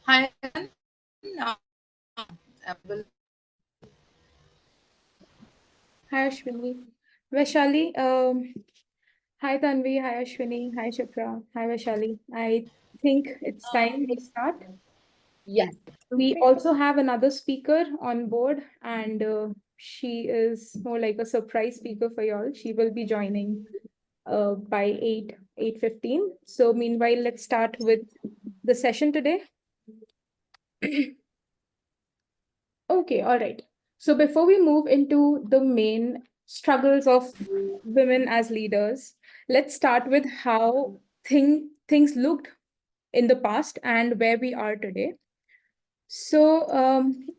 Hi, uh, will- Hi Ashwini. Vaishali, hi Tanvi, hi Ashwini, hi Shipra, hi Vaishali. I think it's time we start. yes, We also have another speaker on board, and she is more like a surprise speaker for y'all. She will be joining by 8:15. So meanwhile, let's start with the session today. Okay, all right. So before we move into the main struggles of women as leaders, let's start with how things looked in the past and where we are today. So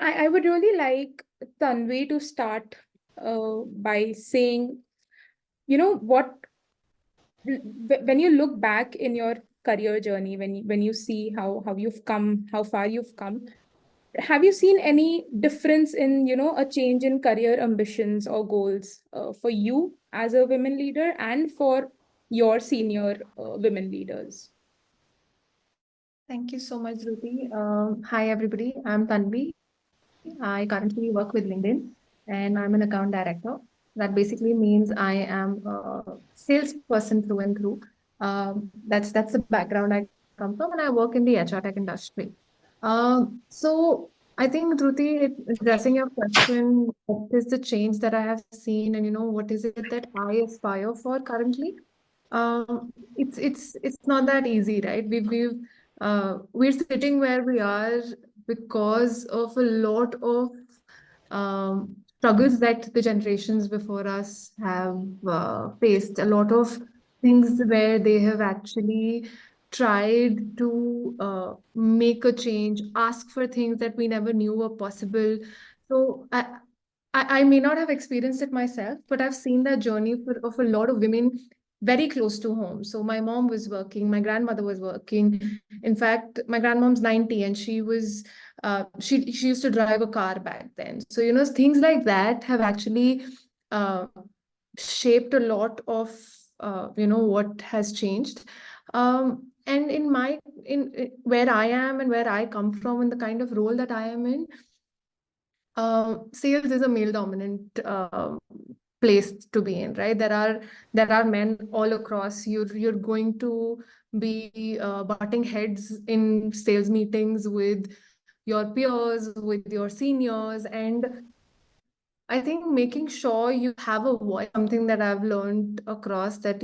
I would really like Tanvi to start by saying, what when you look back in your career journey, when you see how you've come, how far you've come, have you seen any difference in a change in career ambitions or goals for you as a women leader and for your senior women leaders? Thank you so much, Ruti. Hi, everybody. I'm Tanvi. I currently work with LinkedIn and I'm an account director. That basically means I am a salesperson through and through. That's the background I come from, and I work in the HR tech industry. So I think, Ruti, addressing your question, what is the change that I have seen, and what is it that I aspire for currently? It's not that easy, right? We're sitting where we are because of a lot of struggles that the generations before us have faced. A lot of things where they have actually tried to make a change, ask for things that we never knew were possible. So I may not have experienced it myself, but I've seen that journey of a lot of women very close to home. So my mom was working, my grandmother was working. In fact, my grandmom's 90 and she used to drive a car back then. So things like that have actually uh, shaped a lot of what has changed. And where I am and where I come from and the kind of role that I am in, sales is a male dominant place to be in, right? There are men all across. You're going to be butting heads in sales meetings with your peers, with your seniors, and I think making sure you have a voice, something that I've learned across that,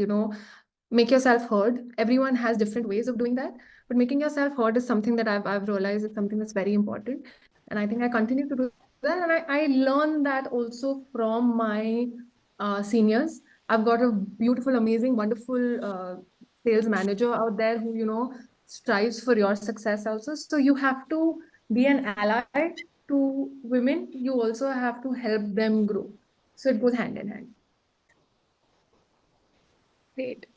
make yourself heard. Everyone has different ways of doing that, but making yourself heard is something that I've realized is something that's very important. And I think I continue to do that. And I learned that also from my seniors. I've got a beautiful, amazing, wonderful sales manager out there who, strives for your success also. So you have to be an ally to women. You also have to help them grow. So it goes hand in hand. Great.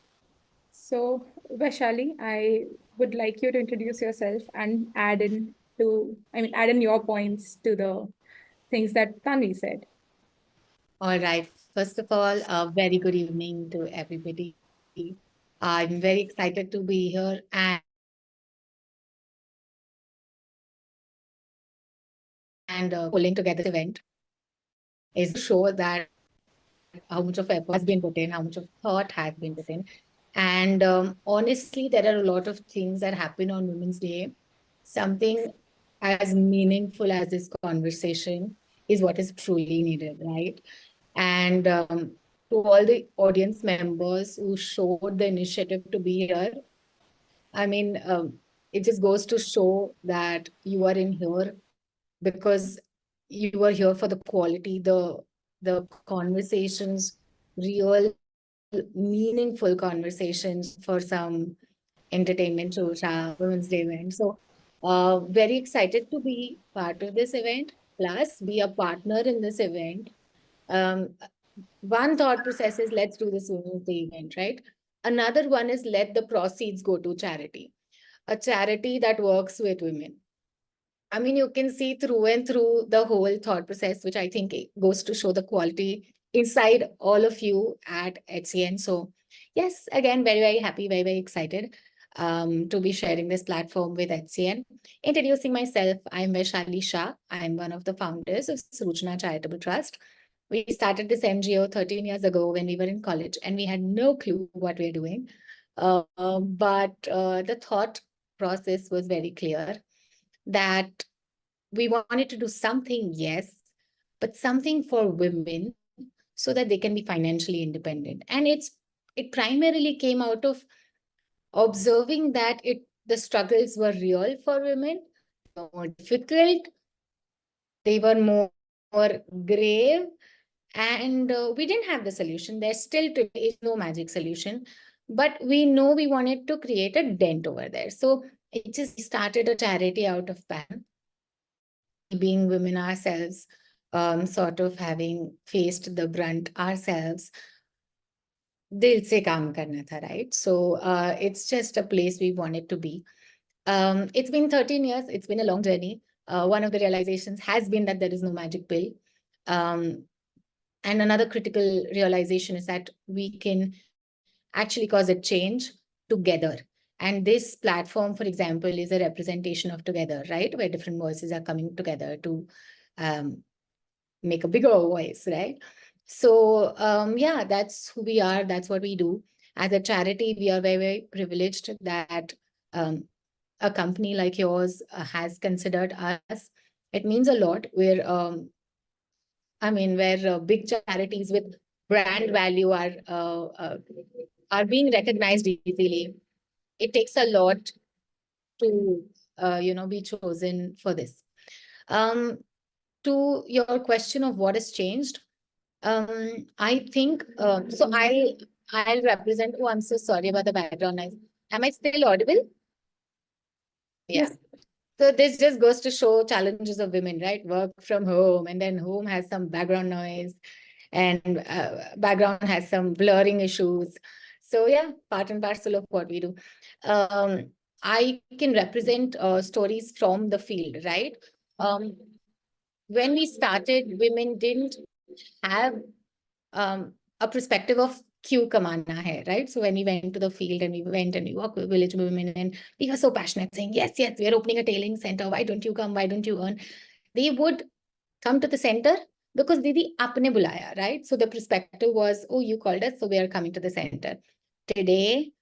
So Vaishali, I would like you to introduce yourself and add in your points to the things that Tanvi said. All right. First of all, a very good evening to everybody. I'm very excited to be here, and pulling together this event is to show that how much of effort has been put in, how much of thought has been put in. And honestly, there are a lot of things that happen on Women's Day. Something as meaningful as this conversation is what is truly needed, right? And to all the audience members who showed the initiative to be here, I mean, it just goes to show that you are in here because you are here for the quality, the conversations, real meaningful conversations for some entertainment shows, Women's Day event. So, very excited to be part of this event, plus be a partner in this event. Um, one thought process is let's do this Women's Day event, right? Another one is let the proceeds go to charity, a charity that works with women. I mean, you can see through and through the whole thought process, which I think goes to show the quality inside all of you at HCN. So, yes, again, very, very happy, very, very excited. to be sharing this platform with HCN. Introducing myself, I'm Vaishali Shah. I'm one of the founders of Srujna Charitable Trust. We started this NGO 13 years ago when we were in college, and we had no clue what we're doing. But the thought process was very clear that we wanted to do something, yes, but something for women so that they can be financially independent. And it primarily came out of observing that the struggles were real for women, more difficult, they were more grave, and we didn't have the solution. There still today is no magic solution, but we know we wanted to create a dent over there. So it just started a charity out of passion. We being women ourselves, sort of having faced the brunt ourselves, दिल से काम करना था, right? So it's just a place we wanted to be. It's been 13 years. It's been a long journey. One of the realizations has been that there is no magic pill. And another critical realization is that we can actually cause a change together. And this platform, for example, is a representation of together, right? Where different voices are coming together to make a bigger voice, right? So yeah, that's who we are. That's what we do. As a charity, we are very, very privileged that a company like yours has considered us. It means a lot. Where big charities with brand value are being recognized easily. It takes a lot to be chosen for this. To your question of what has changed, I think so. I'll represent. Oh, I'm so sorry about the background noise. Am I still audible? Yeah. Yes. So this just goes to show challenges of women, right? Work from home, and then home has some background noise, and background has some blurring issues. So yeah, part and parcel of what we do. I can represent stories from the field, right? When we started, women didn't have a perspective of क्यों कमाना है, right? So when we went to the field and we went and we worked with village women, and we were so passionate saying, yes, we are opening a tailoring center. Why don't you come? Why don't you earn? They would come to the center because Didi apne bulaya, right? So the perspective was, oh, you called us, so we are coming to the center. Today,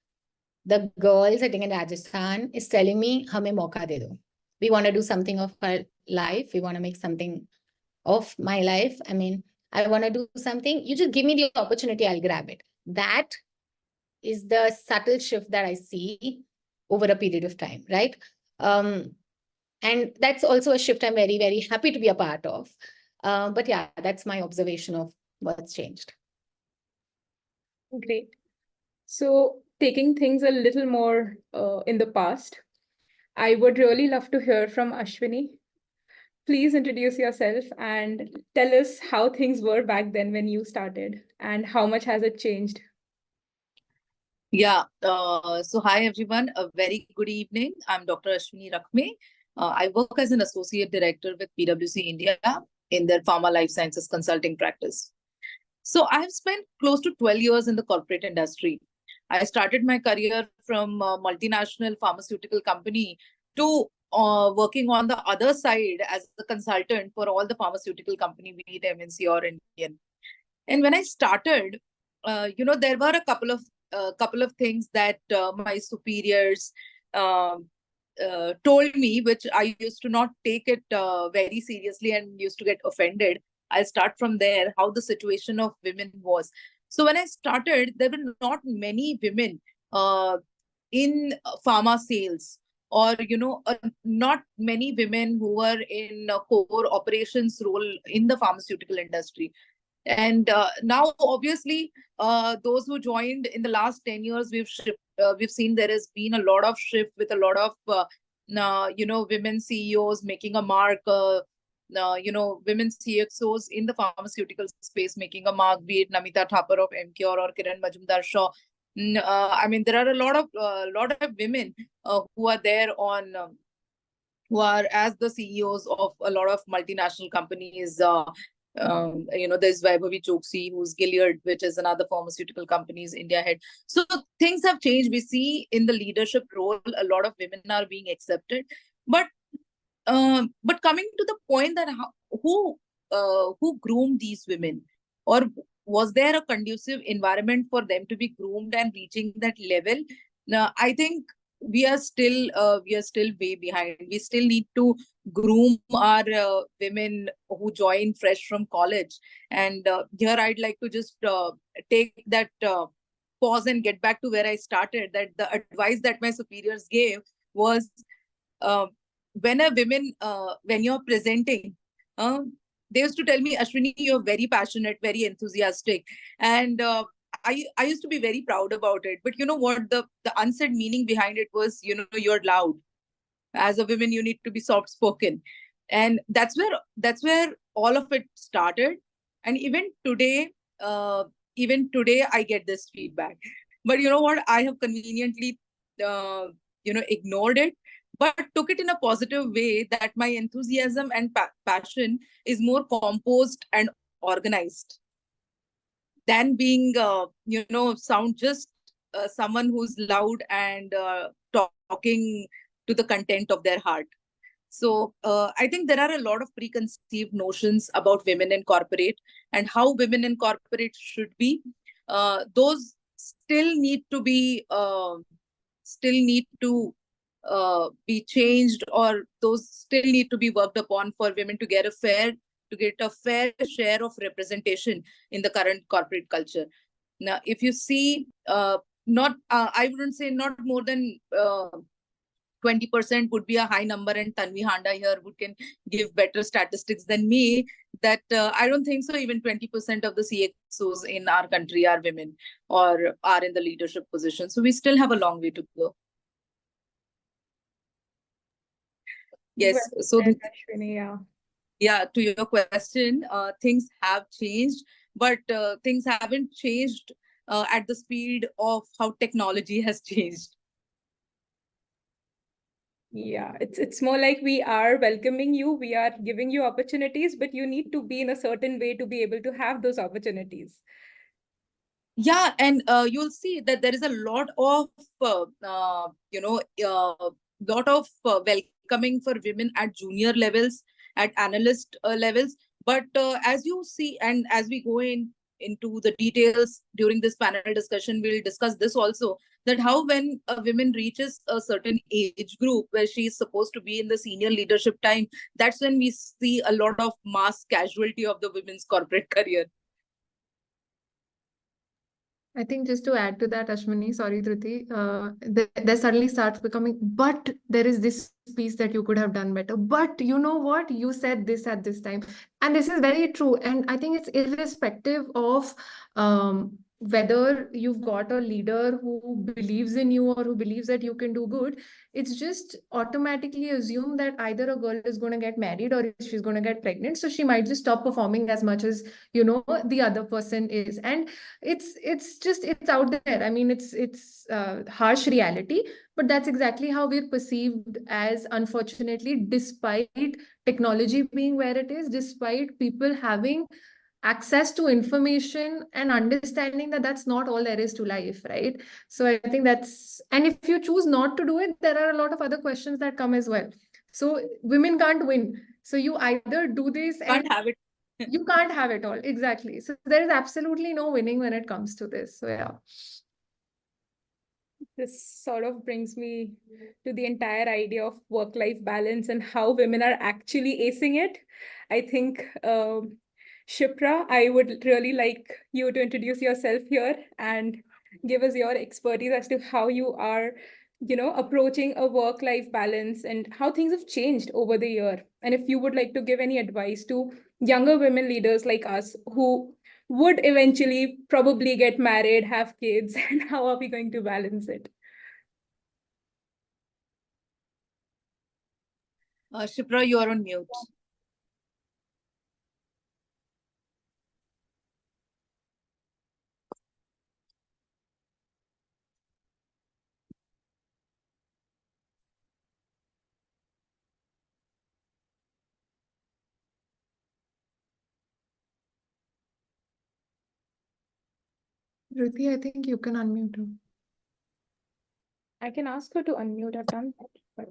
the girl sitting in Rajasthan is telling me, hame mauka de do. We want to do something of our life. We want to make something of my life. I want to do something. You just give me the opportunity, I'll grab it. That is the subtle shift that I see over a period of time, right? And that's also a shift I'm very, very happy to be a part of. But yeah, that's my observation of what's changed. Great. So taking things a little more in the past, I would really love to hear from Ashwini. Please introduce yourself and tell us how things were back then when you started and how much has it changed. Yeah. So hi everyone. A very good evening. I'm Dr. Ashwini Rakhme. I work as an associate director with PwC India in their pharma life sciences consulting practice. So I have spent close to 12 years in the corporate industry. I started my career from a multinational pharmaceutical company to working on the other side as a consultant for all the pharmaceutical company, be it MNC or Indian. And when I started, there were a couple of things that my superiors told me, which I used to not take it very seriously and used to get offended. I'll start from there, how the situation of women was. So when I started, there were not many women in pharma sales, or not many women who were in a core operations role in the pharmaceutical industry. And now, obviously, those who joined in the last 10 years, we've seen there has been a lot of shift with a lot of women CEOs making a mark. Women CXOs in the pharmaceutical space making a mark, be it Namita Thapar of MCure or Kiran Majumdar-Shaw. There are a lot of women who are there who are as the CEOs of a lot of multinational companies. There's Vaibhavi Choksi, who's Gilead, which is another pharmaceutical company's India head. So things have changed. We see in the leadership role, a lot of women are being accepted. But coming to the point that who groomed these women, or was there a conducive environment for them to be groomed and reaching that level? Now, I think we are still way behind. We still need to groom our women who join fresh from college. And here I'd like to just take that pause and get back to where I started. That the advice that my superiors gave was, uh, when you're presenting, uh, they used to tell me, Ashwini, you're very passionate, very enthusiastic. And I used to be very proud about it. But you know what? The unsaid meaning behind it was, you're loud. As a woman, you need to be soft spoken. And that's where all of it started. And uh, even today, I get this feedback. But you know what? I have conveniently, ignored it, but took it in a positive way, that my enthusiasm and passion is more composed and organized than being, sound just someone who's loud and talking to the content of their heart. So I think there are a lot of preconceived notions about women in corporate and how women in corporate should be. Those still need to be changed, or those still need to be worked upon for women to get a fair share of representation in the current corporate culture. Now, if you see, not I wouldn't say not more than 20% would be a high number, and Tanvi Handa here who can give better statistics than me, that I don't think so even 20% of the CXOs in our country are women or are in the leadership position. So we still have a long way to go. Yes. Well So said, Ashwini, yeah. yeah, to your question, things have changed, but things haven't changed at the speed of how technology has changed. Yeah, it's more like we are welcoming you, we are giving you opportunities, but you need to be in a certain way to be able to have those opportunities. Yeah, and you'll see that there is a lot of welcoming for women at junior levels, at analyst levels. But as you see, and as we go into the details during this panel discussion, we'll discuss this also, that how when a woman reaches a certain age group where she is supposed to be in the senior leadership time, that's when we see a lot of mass casualty of the women's corporate career. I think just to add to that, Ashwini, sorry, Dhruti, there suddenly starts becoming, but there is this piece that you could have done better. But you know what? You said this at this time. And this is very true. And I think it's irrespective of whether you've got a leader who believes in you or who believes that you can do good. It's just automatically assumed that either a girl is going to get married or she's going to get pregnant. So she might just stop performing as much as, the other person is. And it's out there. I mean, it's harsh reality, but that's exactly how we're perceived as, unfortunately, despite technology being where it is, despite people having access to information and understanding that that's not all there is to life, right? So I think and if you choose not to do it, there are a lot of other questions that come as well. So women can't win. So you either do this and Can't have it. you can't have it all. Exactly. So there is absolutely no winning when it comes to this. So yeah. This sort of brings me to the entire idea of work-life balance and how women are actually acing it. I think, Shipra, I would really like you to introduce yourself here and give us your expertise as to how you are, approaching a work-life balance and how things have changed over the year. And if you would like to give any advice to younger women leaders like us who would eventually probably get married, have kids, and how are we going to balance it? Shipra, you are on mute. Ruti, I think you can unmute her. I can ask her to unmute. I've done that, but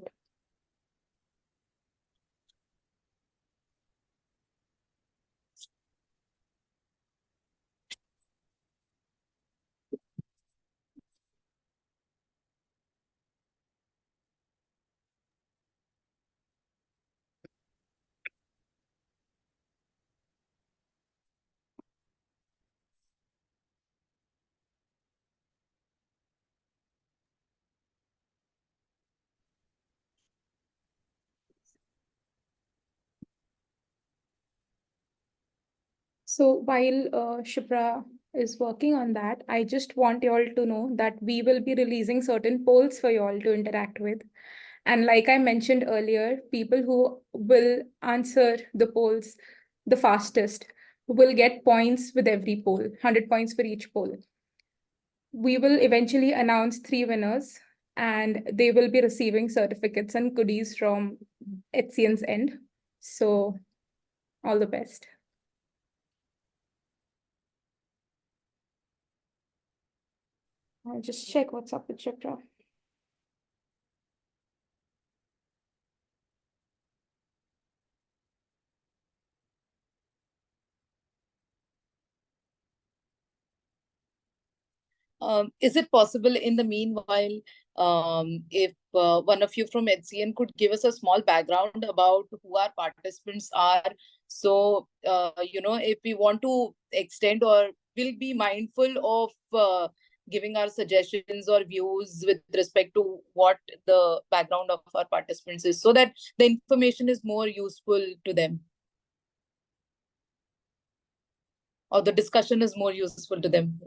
so while Shipra is working on that, I just want you all to know that we will be releasing certain polls for you all to interact with. And like I mentioned earlier, people who will answer the polls the fastest will get points with every poll, 100 points for each poll. We will eventually announce 3 winners, and they will be receiving certificates and goodies from HCN's end. So all the best. I'll just check what's up with Chipra. Is it possible in the meanwhile, if one of you from HCN could give us a small background about who our participants are? So, if we want to extend, or we'll be mindful of giving our suggestions or views with respect to what the background of our participants is, so that the information is more useful to them, or the discussion is more useful to them.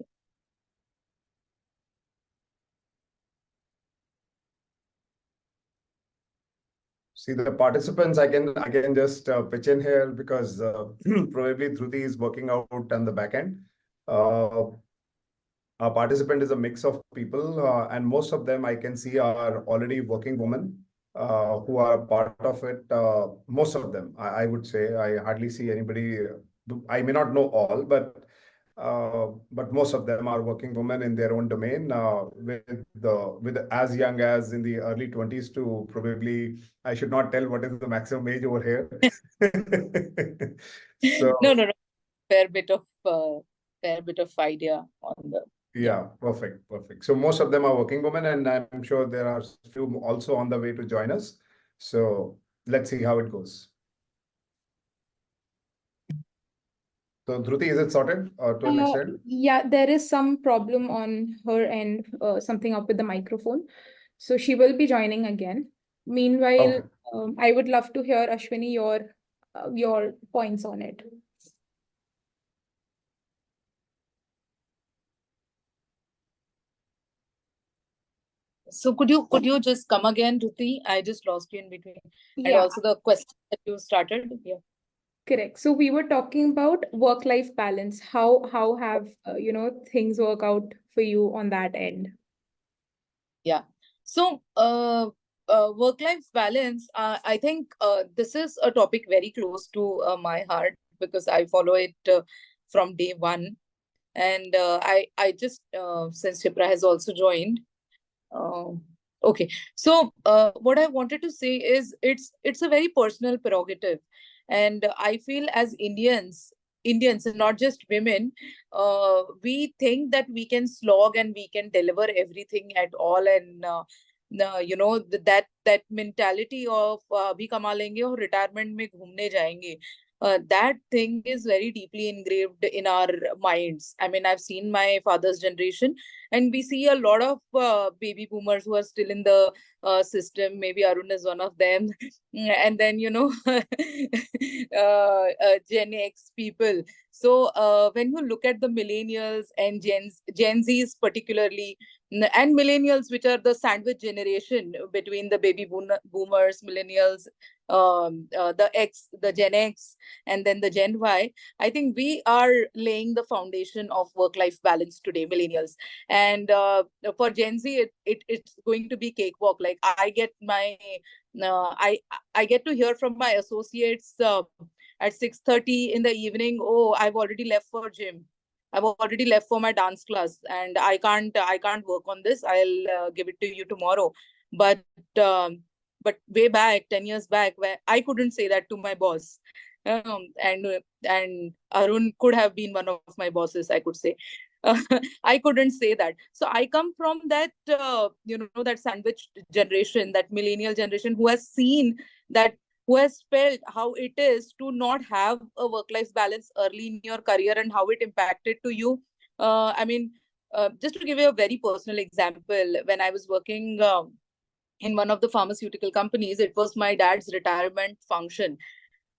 See, the participants, I can just pitch in here because probably Dhruti is working out on the back end. Our participant is a mix of people, and most of them I can see are already working women who are part of it. Most of them, I would say, I hardly see anybody. I may not know all, but most of them are working women in their own domain, with as young as in the early 20s to probably, I should not tell what is the maximum age over here. So No. Fair bit of idea on the. yeah, perfect. So most of them are working women, and I'm sure there are few also on the way to join us. So let's see how it goes. So Dhruti, is it sorted to an extent? Yeah, there is some problem on her end, something up with the microphone. So she will be joining again. Meanwhile, Okay. I would love to hear, Ashwini, your points on it. So could you just come again, Ruti? I just lost you in between. And Yeah, also the question that you started. Yeah. correct. So we were talking about work-life balance. How have things work out for you on that end? Yeah. So work-life balance, I think this is a topic very close to my heart, because I follow it from day one. And I just, since Shipra has also joined, okay. So what I wanted to say is it's a very personal prerogative, and I feel as Indians, and not just women, we think that we can slog and we can deliver everything at all, and that mentality of abhi kama lenge aur retirement mein ghumne jayenge. That thing is very deeply engraved in our minds. I mean, I've seen my father's generation, and we see a lot of baby boomers who are still in the system. Maybe Arun is one of them. And then, Gen X people. So when you look at the millennials and Gen Zs particularly, and millennials, which are the sandwich generation between the baby boomers, millennials, the Gen X, and then the Gen Y, I think we are laying the foundation of work-life balance today, millennials. And for Gen Z, it's going to be cakewalk. Like I get I get to hear from my associates at 6:30 in the evening, oh, I've already left for gym. I've already left for my dance class and I can't work on this. I'll give it to you tomorrow. But way back, 10 years back, where I couldn't say that to my boss. And Arun could have been one of my bosses, I could say. I couldn't say that. So I come from that, that sandwich generation, that millennial generation who has seen that, who has felt how it is to not have a work-life balance early in your career and how it impacted to you. Just to give you a very personal example, when I was working in one of the pharmaceutical companies, it was my dad's retirement function.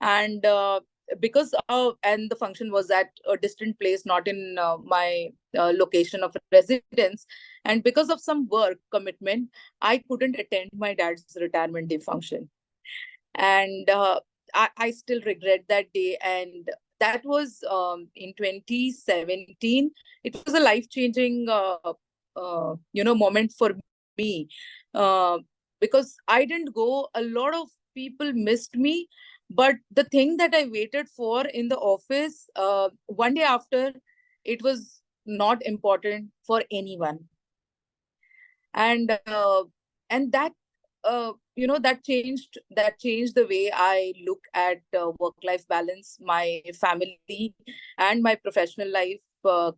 And and the function was at a distant place, not in my location of residence. And because of some work commitment, I couldn't attend my dad's retirement day function. And I still regret that day. And that was in 2017. It was a life-changing moment for me, uh, because I didn't go. A lot of people missed me, but the thing that I waited for in the office, one day after, it was not important for anyone. And that that changed the way I look at work life balance, my family, and my professional life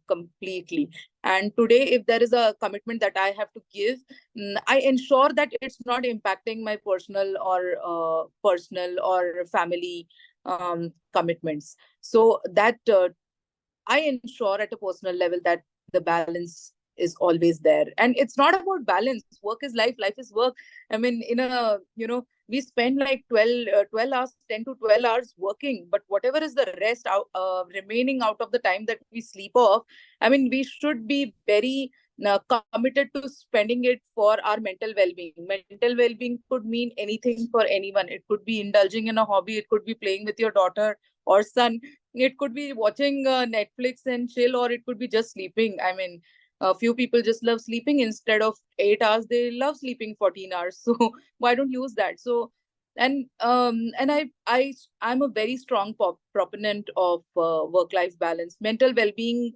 completely. And today, if there is a commitment that I have to give, I ensure that it's not impacting my personal or family commitments, so that I ensure at a personal level that the balance is always there. And it's not about balance. Work is life, life is work. I mean, we spend like 12 hours, 10 to 12 hours working, but whatever is the rest out, remaining out of the time that we sleep off, I mean, we should be very committed to spending it for our mental well-being. Mental well-being could mean anything for anyone. It could be indulging in a hobby. It could be playing with your daughter or son. It could be watching Netflix and chill, or it could be just sleeping. I mean, a few people just love sleeping. Instead of 8 hours, they love sleeping 14 hours. So why don't use that? So, I'm a very strong proponent of work-life balance. Mental well-being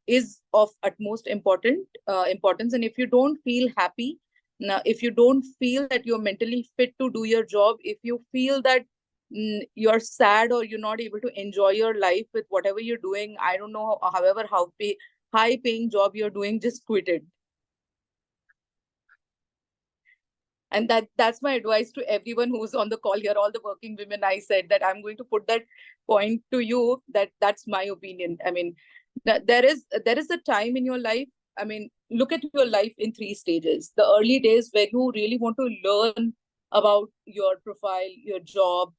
is of utmost importance. And if you don't feel happy, if you don't feel that you're mentally fit to do your job, if you feel that you're sad or you're not able to enjoy your life with whatever you're doing, I don't know, however high paying job you're doing, just quit it. And that's my advice to everyone who's on the call here, all the working women. I said that I'm going to put that point to you, that's my opinion. I mean, there is a time in your life. I mean, look at your life in 3 stages. The early days where you really want to learn about your profile, your job,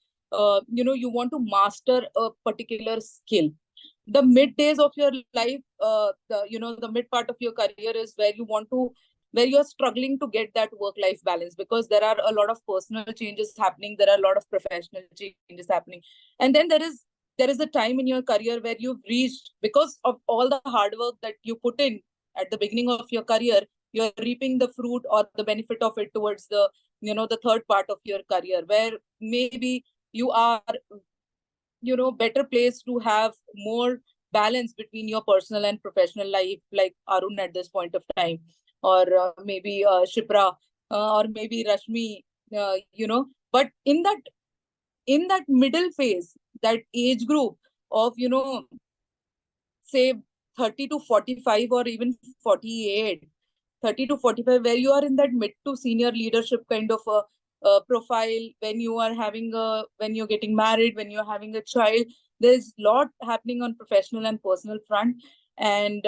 you want to master a particular skill. The mid days of your life, the mid part of your career is where you're struggling to get that work-life balance, because there are a lot of personal changes happening, there are a lot of professional changes happening. And then there is a time in your career where you've reached, because of all the hard work that you put in at the beginning of your career, you're reaping the fruit or the benefit of it towards the third part of your career, where maybe you are better placed to have more balance between your personal and professional life, like Arun at this point of time, or maybe Shipra, or maybe Rashmi, but in that middle phase, that age group of say 30 to 45 or even 48, 30 to 45, where you are in that mid to senior leadership kind of a profile, when you're getting married, when you're having a child, there's a lot happening on professional and personal front. And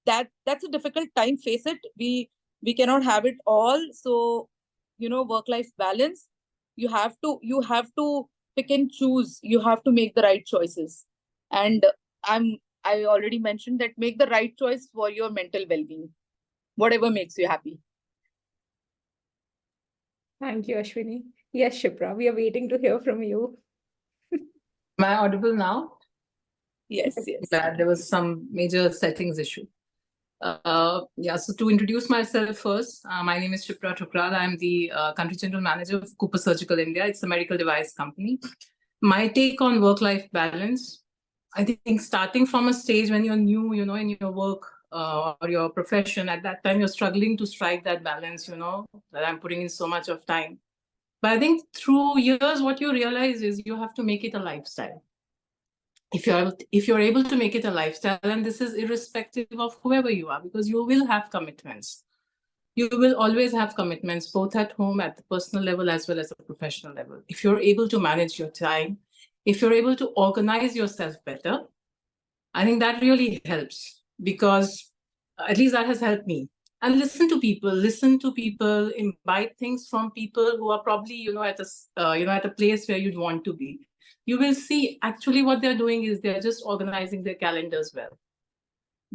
that's a difficult time, face it. We cannot have it all. So work life balance, you have to pick and choose. You have to make the right choices. And I already mentioned that, make the right choice for your mental well-being, whatever makes you happy. Thank you, Ashwini. Yes, Shipra, we are waiting to hear from you. Am I audible now? Yes. Glad there was some major settings issue. So to introduce myself first, my name is Shipra Thukral. I'm the Country General Manager of Cooper Surgical India. It's a medical device company. My take on work-life balance, I think starting from a stage when you're new, in your work or your profession, at that time, you're struggling to strike that balance, that I'm putting in so much of time. But I think through years, what you realize is you have to make it a lifestyle. If you're able to make it a lifestyle, and this is irrespective of whoever you are, because you will have commitments. You will always have commitments, both at home, at the personal level, as well as the professional level. If you're able to manage your time, if you're able to organize yourself better, I think that really helps, because at least that has helped me. And listen to people, invite things from people who are probably, at a place where you'd want to be. You will see actually what they're doing is they're just organizing their calendars well.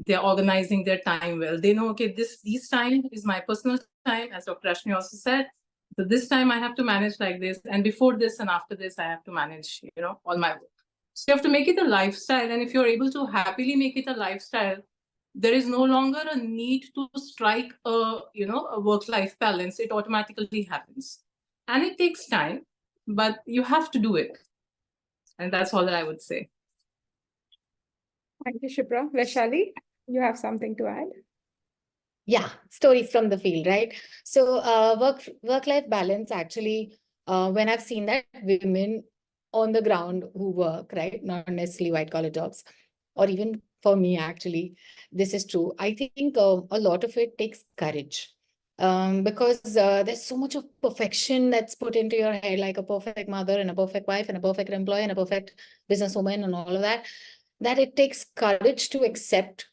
They're organizing their time well. They know, okay, this time is my personal time, as Dr. Rashmi also said. So this time I have to manage like this, and before this and after this, I have to manage, all my work. So you have to make it a lifestyle, and if you're able to happily make it a lifestyle, there is no longer a need to strike a work-life balance. It automatically happens, and it takes time, but you have to do it, and that's all that I would say. Thank you, Shipra. Vaishali, you have something to add? Yeah, stories from the field, right? So work-life balance, actually, when I've seen that women on the ground who work, right, not necessarily white-collar jobs, or even for me, actually, this is true. I think a lot of it takes courage. Because there's so much of perfection that's put into your head, like a perfect mother and a perfect wife and a perfect employee and a perfect businesswoman and all of that, that it takes courage to accept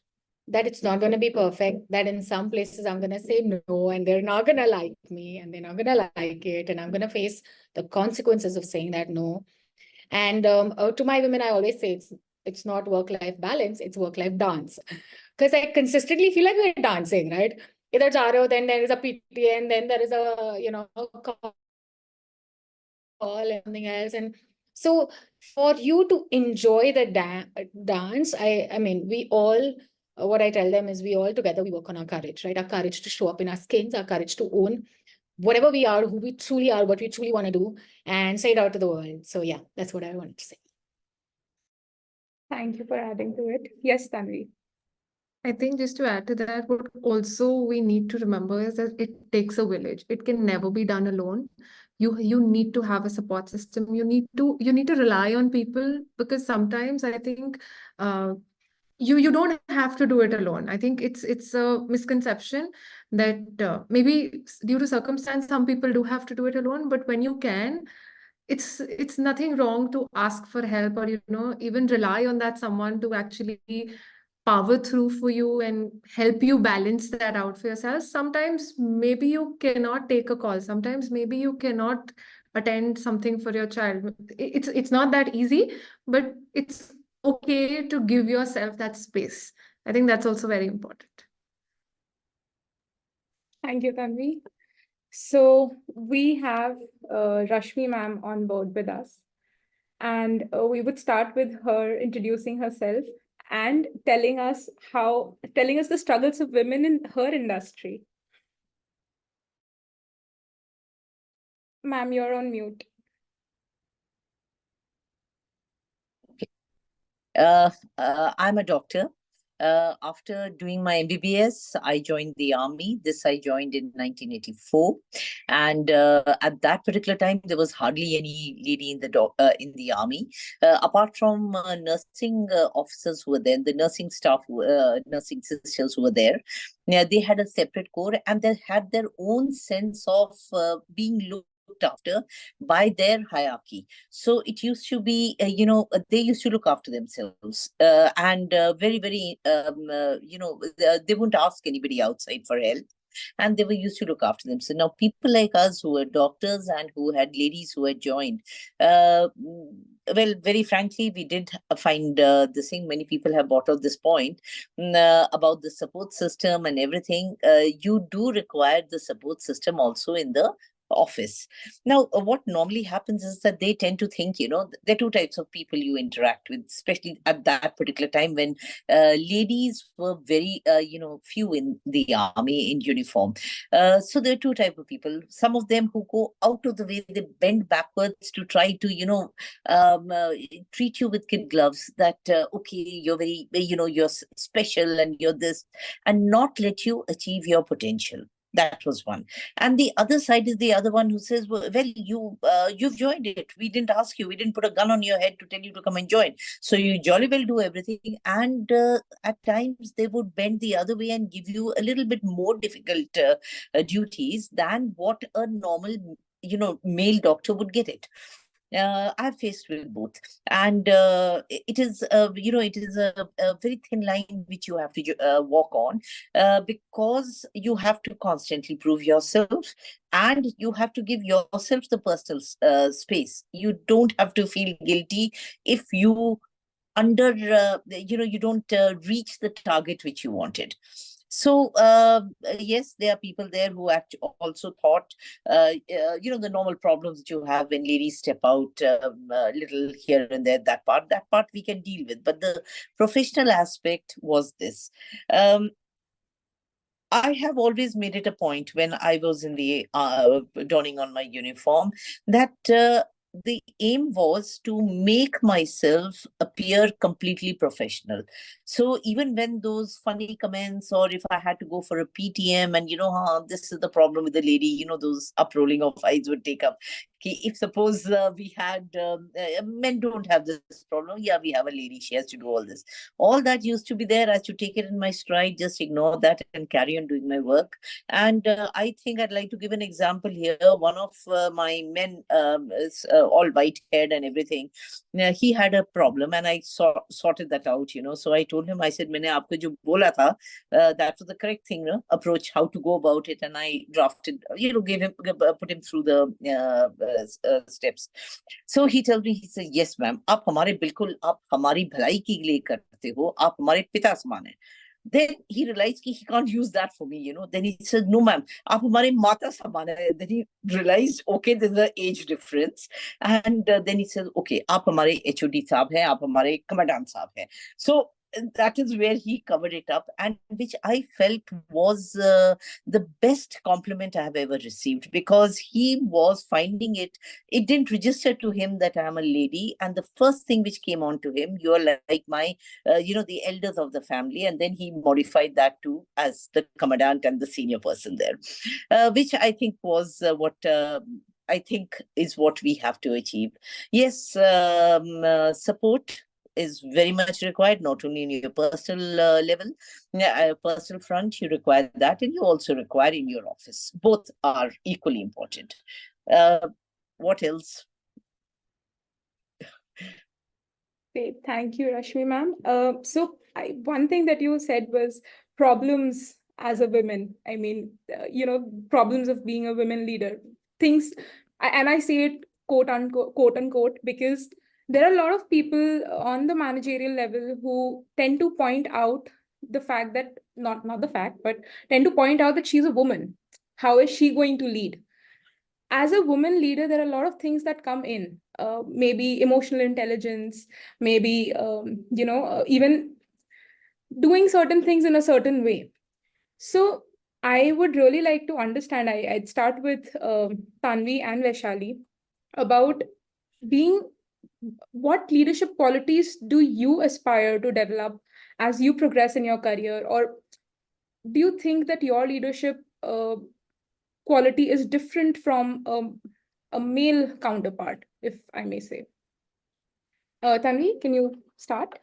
that it's not going to be perfect, that in some places I'm going to say no, and they're not going to like me, and they're not going to like it, and I'm going to face the consequences of saying that no. And to my women, I always say it's not work-life balance, it's work-life dance. Because I consistently feel like we're dancing, right? Either jaro, then there is a PTA, and then there is a, call and something else. And so for you to enjoy the dance, I mean, we all, what I tell them is we all together, we work on our courage, right? Our courage to show up in our skins, our courage to own whatever we are, who we truly are, what we truly want to do, and say it out to the world. So yeah, that's what I wanted to say. Thank you for adding to it. Yes, Tanvi. I think just to add to that, what also we need to remember is that it takes a village. It can never be done alone. You need to have a support system. You need to rely on people, because sometimes I think you don't have to do it alone. I think it's a misconception that maybe due to circumstance, some people do have to do it alone, but when you can, it's nothing wrong to ask for help, or even rely on that someone to actually power through for you and help you balance that out for yourself. Sometimes maybe you cannot take a call. Sometimes maybe you cannot attend something for your child. It's not that easy, but it's okay to give yourself that space. I think that's also very important. Thank you, Tanvi. So we have Rashmi ma'am on board with us, and we would start with her introducing herself and telling us the struggles of women in her industry. Ma'am, you're on mute. I'm a doctor. After doing my MBBS, I joined the army. This I joined in 1984, and at that particular time, there was hardly any lady in the army, apart from nursing officers who were there, the nursing staff, nursing sisters who were there. They had a separate corps, and they had their own sense of being looked after by their hierarchy. So it used to be, they used to look after themselves, and very, very, they wouldn't ask anybody outside for help. And they were used to look after them. So now people like us who were doctors and who had ladies who had joined, well, very frankly, we did find the same. Many people have brought out this point about the support system and everything. You do require the support system also in the office. Now, what normally happens is that they tend to think, there are two types of people you interact with, especially at that particular time when ladies were very, few in the army in uniform. So there are two types of people. Some of them who go out of the way, they bend backwards to try to, treat you with kid gloves that, okay, you're very, you're special and you're this, and not let you achieve your potential. That was one. And the other side is the other one who says, well, you've joined it. We didn't ask you. We didn't put a gun on your head to tell you to come and join. So you jolly well do everything. And at times they would bend the other way and give you a little bit more difficult duties than what a normal, male doctor would get it. I've faced with both, and it is, it is a very thin line which you have to walk on, because you have to constantly prove yourself, and you have to give yourself the personal space. You don't have to feel guilty if you you don't reach the target which you wanted. So yes, there are people there who also thought, the normal problems that you have when ladies step out, little here and there. That part we can deal with. But the professional aspect was this. I have always made it a point when I was in the donning on my uniform that the aim was to make myself appear completely professional. So even when those funny comments, or if I had to go for a PTM and, this is the problem with the lady, those uprolling of eyes would take up. Okay, if suppose we had, men don't have this problem. Yeah, we have a lady, she has to do all this. All that used to be there. I had to take it in my stride, just ignore that and carry on doing my work. And I think I'd like to give an example here. One of my men, is all white haired and everything. He had a problem and I sorted that out, So I told him, I said, "Maine aapko jo bola tha, that was the correct thing, approach, how to go about it." And I drafted, put him through the steps. So he tells me, he said, "Yes, ma'am, आप हमारी भलाई के लिए करते हो, आप हमारे पिता समान हैं." Then he realized he can't use that for me, Then he said, "No, ma'am, आप हमारे माता समान हैं." Then he realized, okay, there's an age difference. And then he said, "Okay, आप हमारे HOD साहब हैं, आप हमारे commandant साहब हैं." So that is where he covered it up, and which I felt was the best compliment I have ever received, because he was finding it didn't register to him that I am a lady, and the first thing which came on to him, "You are like my, the elders of the family," and then he modified that to as the commandant and the senior person there, which I think was what I think is what we have to achieve. Yes, support is very much required, not only in your personal level, personal front, you require that, and you also require in your office. Both are equally important. What else? Great. Thank you, Rashmi ma'am. So one thing that you said was problems as a woman. I mean, problems of being a women leader. Things, and I say it quote unquote, because there are a lot of people on the managerial level who tend to point out the fact that, not the fact, but tend to point out that she's a woman. How is she going to lead? As a woman leader, there are a lot of things that come in, maybe emotional intelligence, maybe, even doing certain things in a certain way. So I would really like to understand, I'd start with Tanvi and Vaishali, about what leadership qualities do you aspire to develop as you progress in your career? Or do you think that your leadership quality is different from a male counterpart, if I may say? Tanvi, can you start?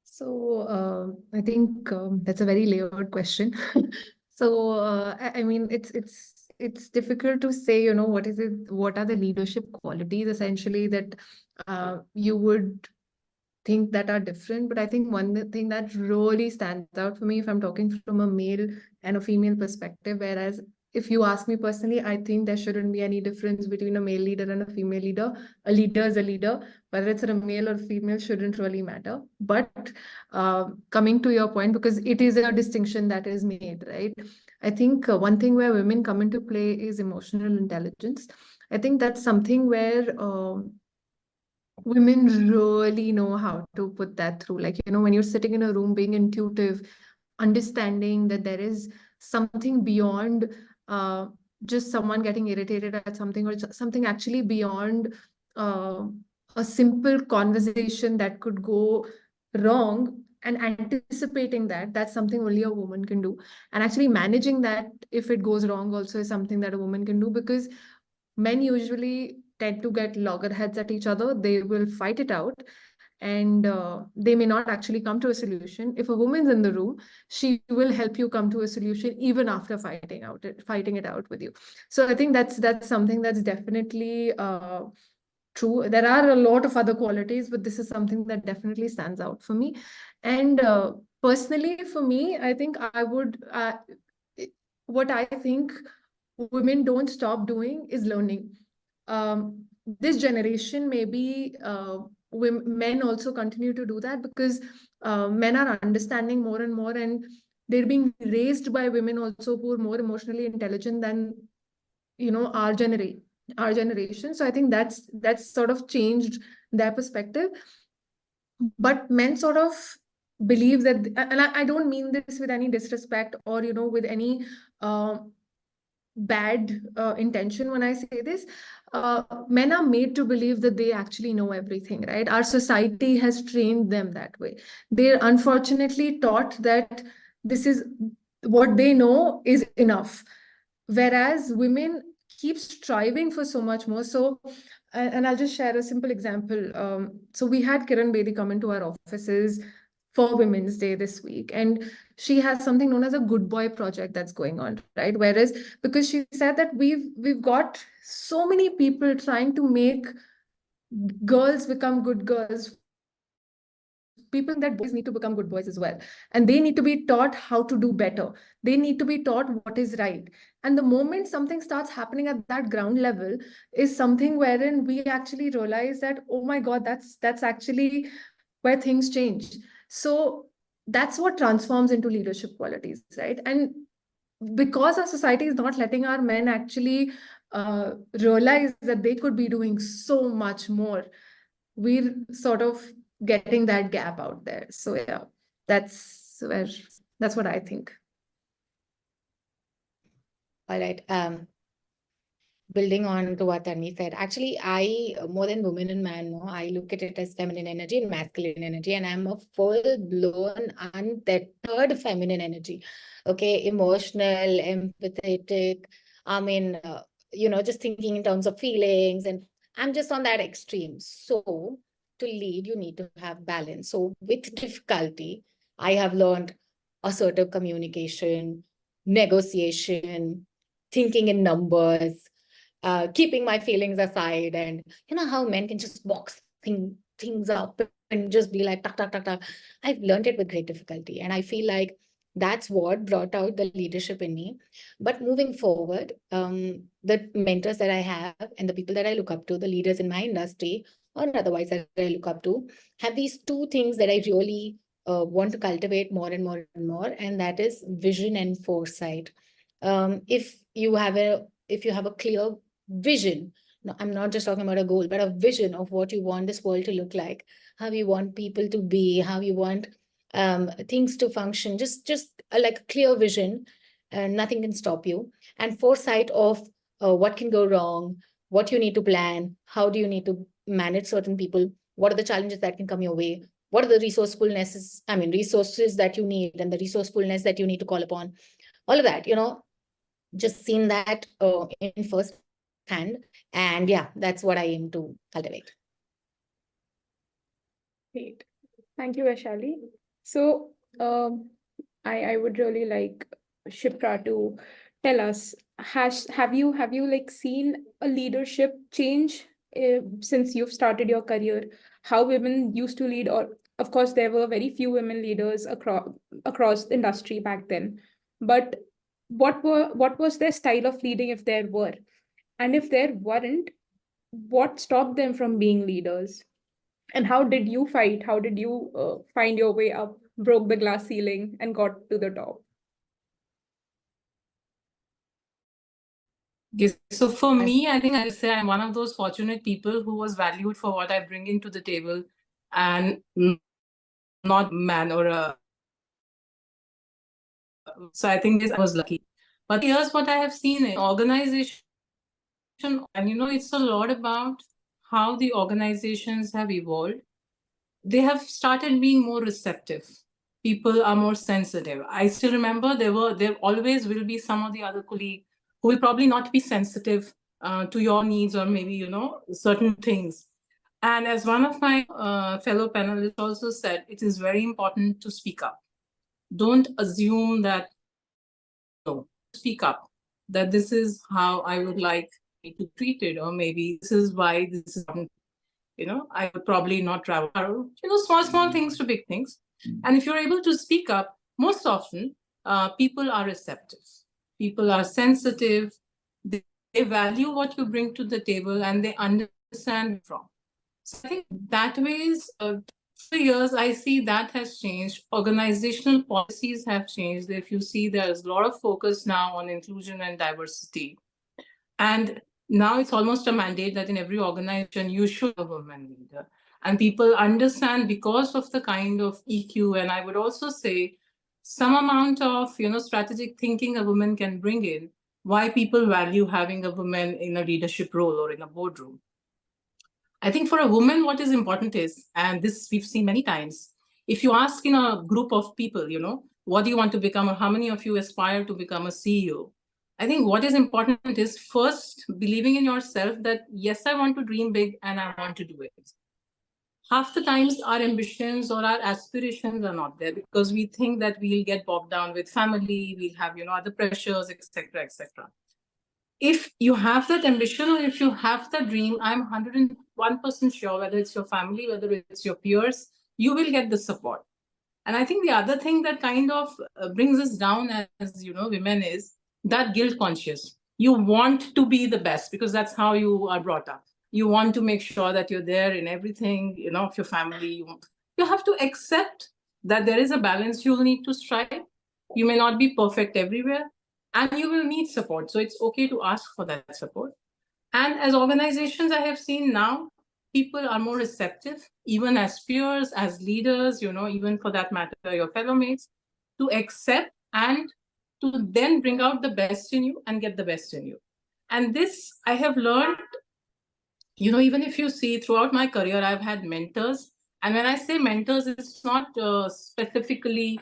So I think that's a very layered question. So I mean, it's difficult to say, what are the leadership qualities essentially that you would think that are different. But I think one thing that really stands out for me, if I'm talking from a male and a female perspective, whereas if you ask me personally, I think there shouldn't be any difference between a male leader and a female leader. A leader is a leader, whether it's a male or female shouldn't really matter. But coming to your point, because it is a distinction that is made, right? I think one thing where women come into play is emotional intelligence. I think that's something where women really know how to put that through. Like, when you're sitting in a room, being intuitive, understanding that there is something beyond uh, just someone getting irritated at something, or something actually beyond uh, a simple conversation that could go wrong, and anticipating that, that's something only a woman can do. And actually managing that if it goes wrong also is something that a woman can do, because men usually tend to get loggerheads at each other. They will fight it out, and they may not actually come to a solution. If a woman's in the room, she will help you come to a solution even after fighting it out with you. So I think that's something that's definitely true. There are a lot of other qualities, but this is something that definitely stands out for me. And personally, for me, I think what I think women don't stop doing is learning. This generation, maybe men also continue to do that, because men are understanding more and more, and they're being raised by women also who are more emotionally intelligent than our generation. So I think that's sort of changed their perspective. But men sort of believe that, and I don't mean this with any disrespect or with any bad intention when I say this. Men are made to believe that they actually know everything, right? Our society has trained them that way. They're unfortunately taught that this is what they know is enough, whereas women keep striving for so much more. So, and I'll just share a simple example. So we had Kiran Bedi come into our offices for Women's Day this week, and she has something known as a Good Boy project that's going on, right? Whereas, because she said that we've got so many people trying to make girls become good girls, people think that boys need to become good boys as well, and they need to be taught how to do better. They need to be taught what is right. And the moment something starts happening at that ground level is something wherein we actually realize that, oh my god, that's actually where things change. So that's what transforms into leadership qualities, right? And because our society is not letting our men actually realize that they could be doing so much more, we're sort of getting that gap out there. So yeah, that's what I think. All right. Building on to what Tanvi said, actually, I, more than woman and man, no, I look at it as feminine energy and masculine energy, and I'm a full-blown, untethered feminine energy. Okay, emotional, empathetic. I mean, just thinking in terms of feelings, and I'm just on that extreme. So to lead, you need to have balance. So with difficulty, I have learned assertive communication, negotiation, thinking in numbers, keeping my feelings aside, and how men can just box things up and just be like tuck tuck tuck tuck. I've learned it with great difficulty, and I feel like that's what brought out the leadership in me. But moving forward, the mentors that I have and the people that I look up to, the leaders in my industry or otherwise that I look up to, have these two things that I really want to cultivate more and more and more, and that is vision and foresight. If you have a clear vision, no, I'm not just talking about a goal, but a vision of what you want this world to look like, how you want people to be, how you want things to function, just like a clear vision, and nothing can stop you. And foresight of what can go wrong, what you need to plan, how do you need to manage certain people, what are the challenges that can come your way, what are the resources that you need, and the resourcefulness that you need to call upon. All of that, just seen that in first hand. And yeah, that's what I aim to cultivate. Great. Thank you, Vaishali. So I would really like Shipra to tell us, have you like seen a leadership change since you've started your career? How women used to lead, or of course there were very few women leaders across the industry back then, but what was their style of leading, if there were? And if there weren't, what stopped them from being leaders? And how did you fight? How did you find your way up, broke the glass ceiling, and got to the top? Yes. So for me, I think I'll say I'm one of those fortunate people who was valued for what I bring into the table, and not man or a. So I think this I was lucky. But here's what I have seen in organization, and it's a lot about how the organizations have evolved. They have started being more receptive. People are more sensitive. I still remember there always will be some of the other colleague who will probably not be sensitive to your needs, or maybe certain things. And as one of my fellow panelists also said, it is very important to speak up. Don't assume that no, speak up, that this is how I would like to be treated, or maybe this is why this is important. I would probably not travel. Small things to big things. And if you're able to speak up, most often people are receptive. People are sensitive. They value what you bring to the table, and they understand from. So I think that ways, for years, I see that has changed. Organizational policies have changed. If you see, there's a lot of focus now on inclusion and diversity. And now it's almost a mandate that in every organization, you should have a woman leader. And people understand, because of the kind of EQ, and I would also say some amount of strategic thinking a woman can bring in, why people value having a woman in a leadership role or in a boardroom. I think for a woman, what is important is, and this we've seen many times, if you ask in a group of people, what do you want to become, or how many of you aspire to become a CEO? I think what is important is first believing in yourself that, yes, I want to dream big and I want to do it. Half the times our ambitions or our aspirations are not there because we think that we'll get bogged down with family, we'll have, other pressures, etc., etc. If you have that ambition, or if you have that dream, I'm 101% sure, whether it's your family, whether it's your peers, you will get the support. And I think the other thing that kind of brings us down as women is that guilt conscious. You want to be the best because that's how you are brought up. You want to make sure that you're there in everything, of your family. You have to accept that there is a balance you'll need to strike. You may not be perfect everywhere, and you will need support. So it's okay to ask for that support. And as organizations, I have seen now, people are more receptive, even as peers, as leaders, even for that matter, your fellow mates, to accept and to then bring out the best in you and get the best in you. And this I have learned, even if you see throughout my career, I've had mentors. And when I say mentors, it's not specifically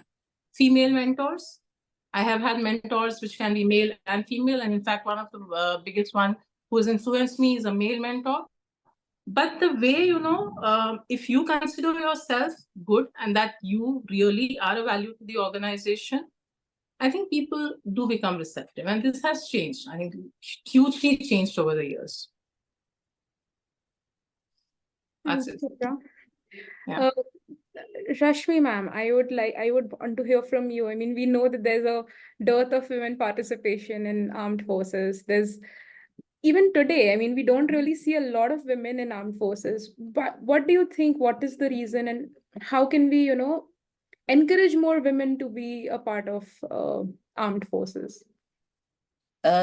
female mentors. I have had mentors which can be male and female. And in fact, one of the biggest one who has influenced me is a male mentor. But the way, if you consider yourself good and that you really are a value to the organization, I think people do become receptive. And this has changed. I think hugely changed over the years. That's it. Yeah. Rashmi ma'am, I would want to hear from you. I mean, we know that there's a dearth of women participation in armed forces. There's even today, I mean, we don't really see a lot of women in armed forces. But what do you think? What is the reason, and how can we, encourage more women to be a part of armed forces?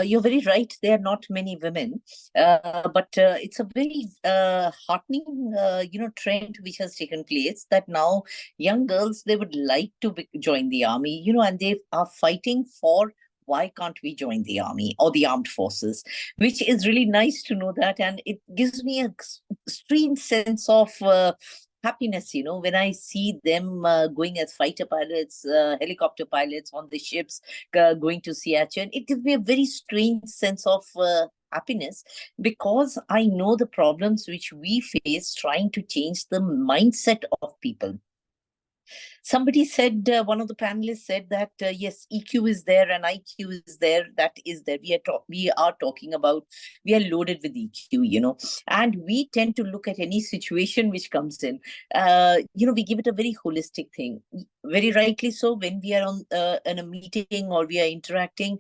You're very right. There are not many women, but it's a very heartening, trend which has taken place. That now young girls, they would like to join the army, and they are fighting for why can't we join the army or the armed forces, which is really nice to know that, and it gives me a strange sense of happiness, when I see them going as fighter pilots, helicopter pilots on the ships, going to Siachen. It gives me a very strange sense of happiness, because I know the problems which we face trying to change the mindset of people. Somebody said, one of the panelists said that, yes, EQ is there and IQ is there. That is there. We are talking about, we are loaded with EQ, and we tend to look at any situation which comes in. We give it a very holistic thing. Very rightly so, when we are in a meeting or we are interacting,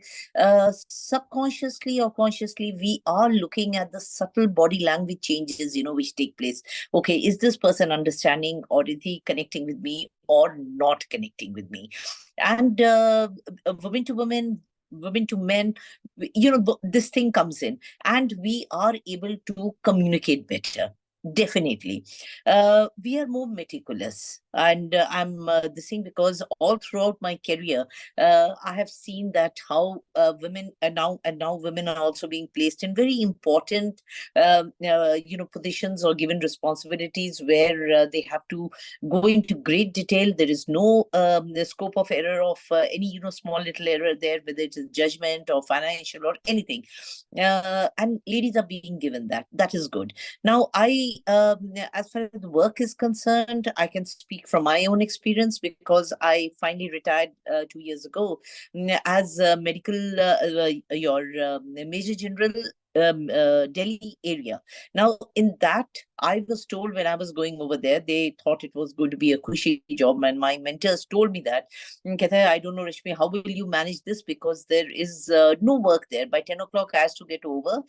subconsciously or consciously, we are looking at the subtle body language changes, which take place. Okay, is this person understanding, or is he connecting with me, or not connecting with me? And women to women, women to men, this thing comes in, and we are able to communicate better. Definitely. We are more meticulous. And I'm this thing because all throughout my career, I have seen that how women are now women are also being placed in very important, positions or given responsibilities where they have to go into great detail. There is no the scope of error of any, small little error there, whether it is judgment or financial or anything. And ladies are being given that. That is good. Now, as far as the work is concerned, I can speak from my own experience because I finally retired 2 years ago as a medical, your Major General, Delhi area. Now, in that, I was told when I was going over there, they thought it was going to be a cushy job. And my mentors told me that, I don't know, Rashmi, how will you manage this? Because there is no work there. By 10 o'clock, I used to get over.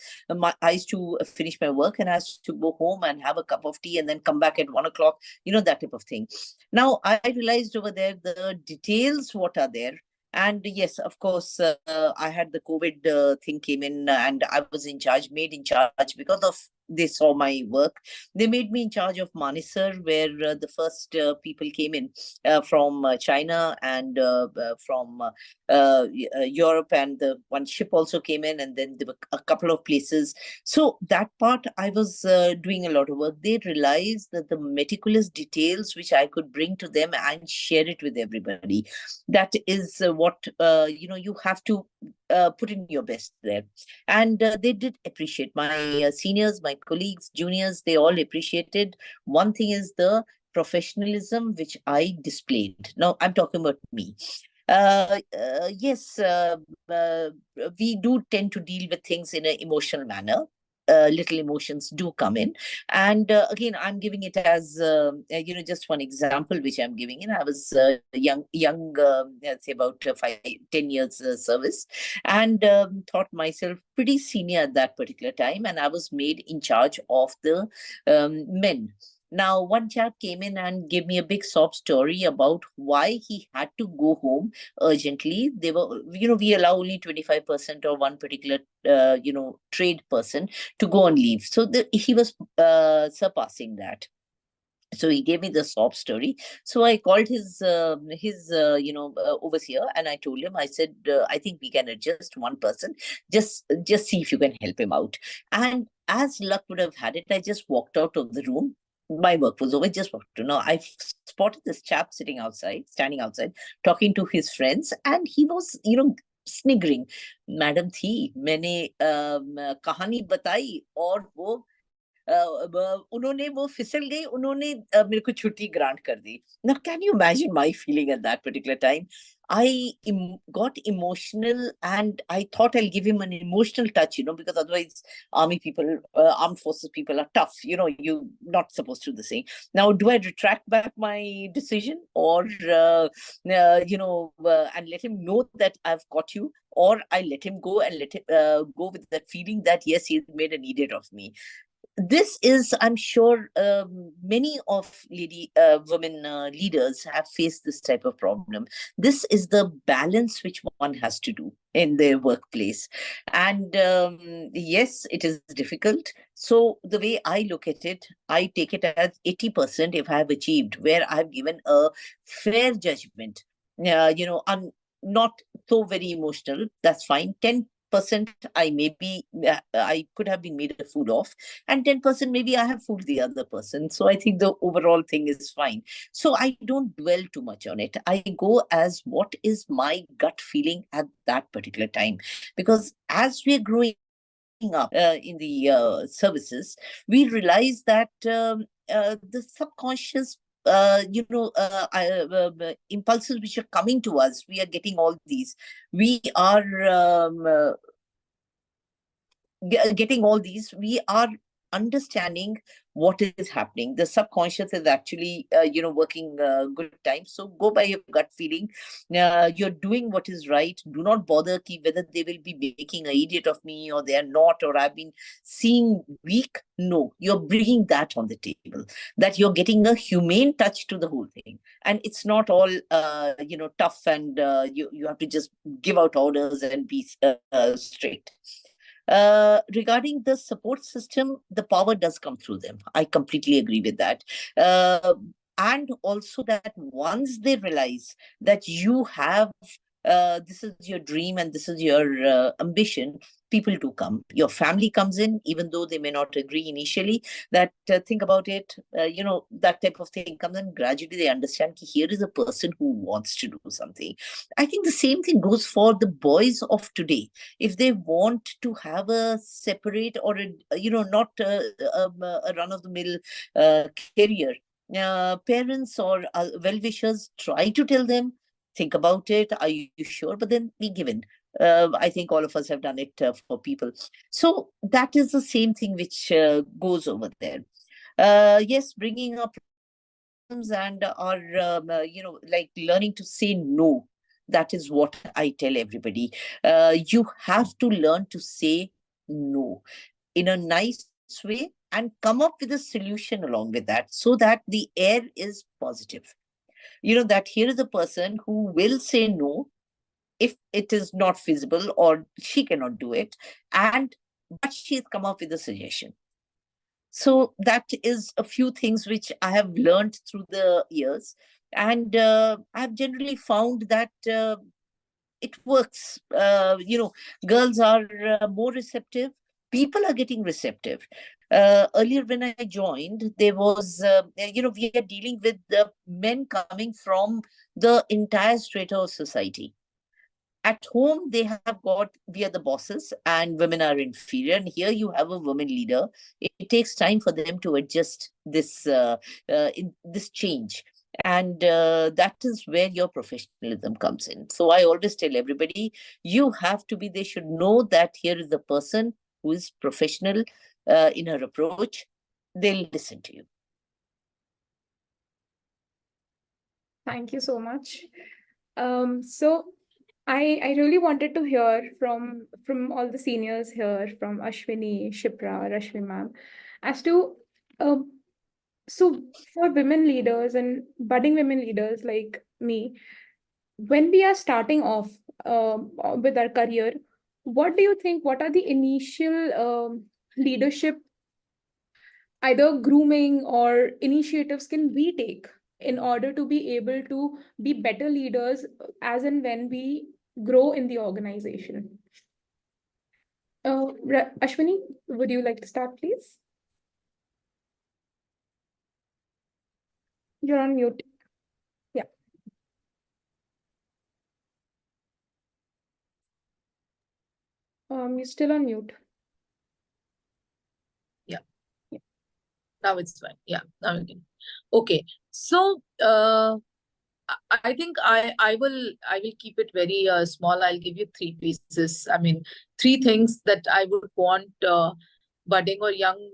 I used to finish my work and I used to go home and have a cup of tea and then come back at 1 o'clock, that type of thing. Now, I realized over there the details, what are there. And yes, of course, I had the COVID thing came in and I was made in charge because of they saw my work. They made me in charge of Manesar, where the first people came in from China and from Europe, and the one ship also came in, and then there were a couple of places. So that part I was doing a lot of work. They realized that the meticulous details which I could bring to them and share it with everybody, that is what you have to put in your best there. And they did appreciate my seniors, my colleagues, juniors, they all appreciated. One thing is the professionalism which I displayed. Now I'm talking about me. Yes, we do tend to deal with things in an emotional manner. Little emotions do come in, and again, I'm giving it as just one example which I'm giving in. I was young, let's say about 10 years service, and thought myself pretty senior at that particular time, and I was made in charge of the men. Now, one chap came in and gave me a big sob story about why he had to go home urgently. They were, we allow only 25% of one particular, trade person to go on leave. So he was surpassing that. So he gave me the sob story. So I called his overseer, and I told him, I said, I think we can adjust one person. Just see if you can help him out. And as luck would have had it, I just walked out of the room. My work was over. Just walked to. Now I spotted this chap standing outside, talking to his friends, and he was, sniggering. Madam थी, मैंने कहानी बताई और वो उन्होंने वो फिसल गई, उन्होंने मेरे को छुट्टी ग्रांट कर दी. Now, can you imagine my feeling at that particular time? I got emotional, and I thought I'll give him an emotional touch, because otherwise army people, armed forces people are tough. You're not supposed to do the same. Now, do I retract back my decision, or, and let him know that I've got you, or I let him go and let him go with that feeling that, yes, he made an idiot of me. This is, I'm sure, many of women leaders have faced this type of problem. This is the balance which one has to do in their workplace. And yes, it is difficult. So the way I look at it, I take it as 80% if I have achieved, where I have given a fair judgment, not so very emotional, that's fine. 10% I could have been made a fool of, and 10% maybe I have fooled the other person. So I think the overall thing is fine. So I don't dwell too much on it. I go as what is my gut feeling at that particular time, because as we're growing up in the services, we realize that the subconscious impulses which are coming to us, we are getting all these. We are getting all these. We are understanding what is happening. The subconscious is actually, working good time. So go by your gut feeling. You're doing what is right. Do not bother whether they will be making an idiot of me or they are not, or I've been seen weak. No, you're bringing that on the table, that you're getting a humane touch to the whole thing. And it's not all, tough and you have to just give out orders and be strict. Regarding the support system, the power does come through them. I completely agree with that. And also that once they realize that you have, this is your dream and this is your ambition, people do come. Your family comes in, even though they may not agree initially. That think about it, that type of thing comes in. Gradually they understand that here is a person who wants to do something. I think the same thing goes for the boys of today. If they want to have a separate or not a run-of-the-mill career, parents or well-wishers try to tell them, think about it, are you sure? But then we give in. I think all of us have done it for people. So that is the same thing which goes over there. Yes, bringing up problems and our, like learning to say no. That is what I tell everybody. You have to learn to say no in a nice way and come up with a solution along with that, so that the air is positive. That here is a person who will say no if it is not feasible or she cannot do it, but she's come up with a suggestion. So that is a few things which I have learned through the years, and I've generally found that it works. Girls are more receptive. People are getting receptive. Earlier when I joined, there was, we are dealing with the men coming from the entire strata of society. At home, they have got, we are the bosses and women are inferior. And here you have a woman leader. It takes time for them to adjust this change. And that is where your professionalism comes in. So I always tell everybody, you have to be, they should know that here is the person who is professional in her approach. They'll listen to you. Thank you so much. So I really wanted to hear from all the seniors here, from Ashwini, Shipra, Rashmi ma'am, as to so for women leaders and budding women leaders like me, when we are starting off with our career, what do you think? What are the initial leadership, either grooming or initiatives, can we take in order to be able to be better leaders as and when we grow in the organization? Ashwini, would you like to start, please? You're on mute. Yeah. You're still on mute. Now it's fine. Yeah, now we can. Okay. So I think I will keep it very small. I'll give you three pieces. I mean, three things that I would want budding or young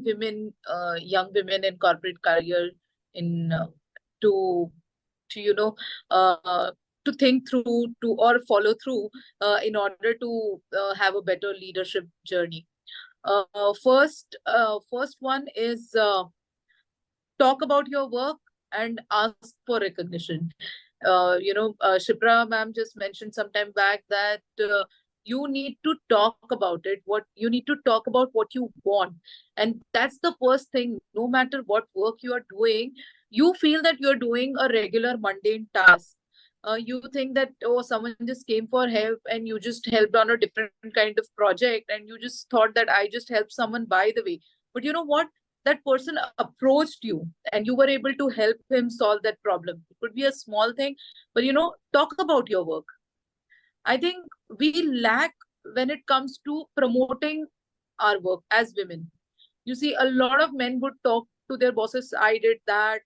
women in corporate career in to to think through, to or follow through in order to have a better leadership journey. First one is talk about your work and ask for recognition. Shipra ma'am just mentioned some time back that you need to talk about it. You need to talk about what you want, and that's the first thing. No matter what work you are doing, you feel that you're doing a regular mundane task. You think that, oh, someone just came for help and you just helped on a different kind of project, and you just thought that I just helped someone by the way. But you know what? That person approached you and you were able to help him solve that problem. It could be a small thing, but talk about your work. I think we lack when it comes to promoting our work as women. You see, a lot of men would talk to their bosses, I did that,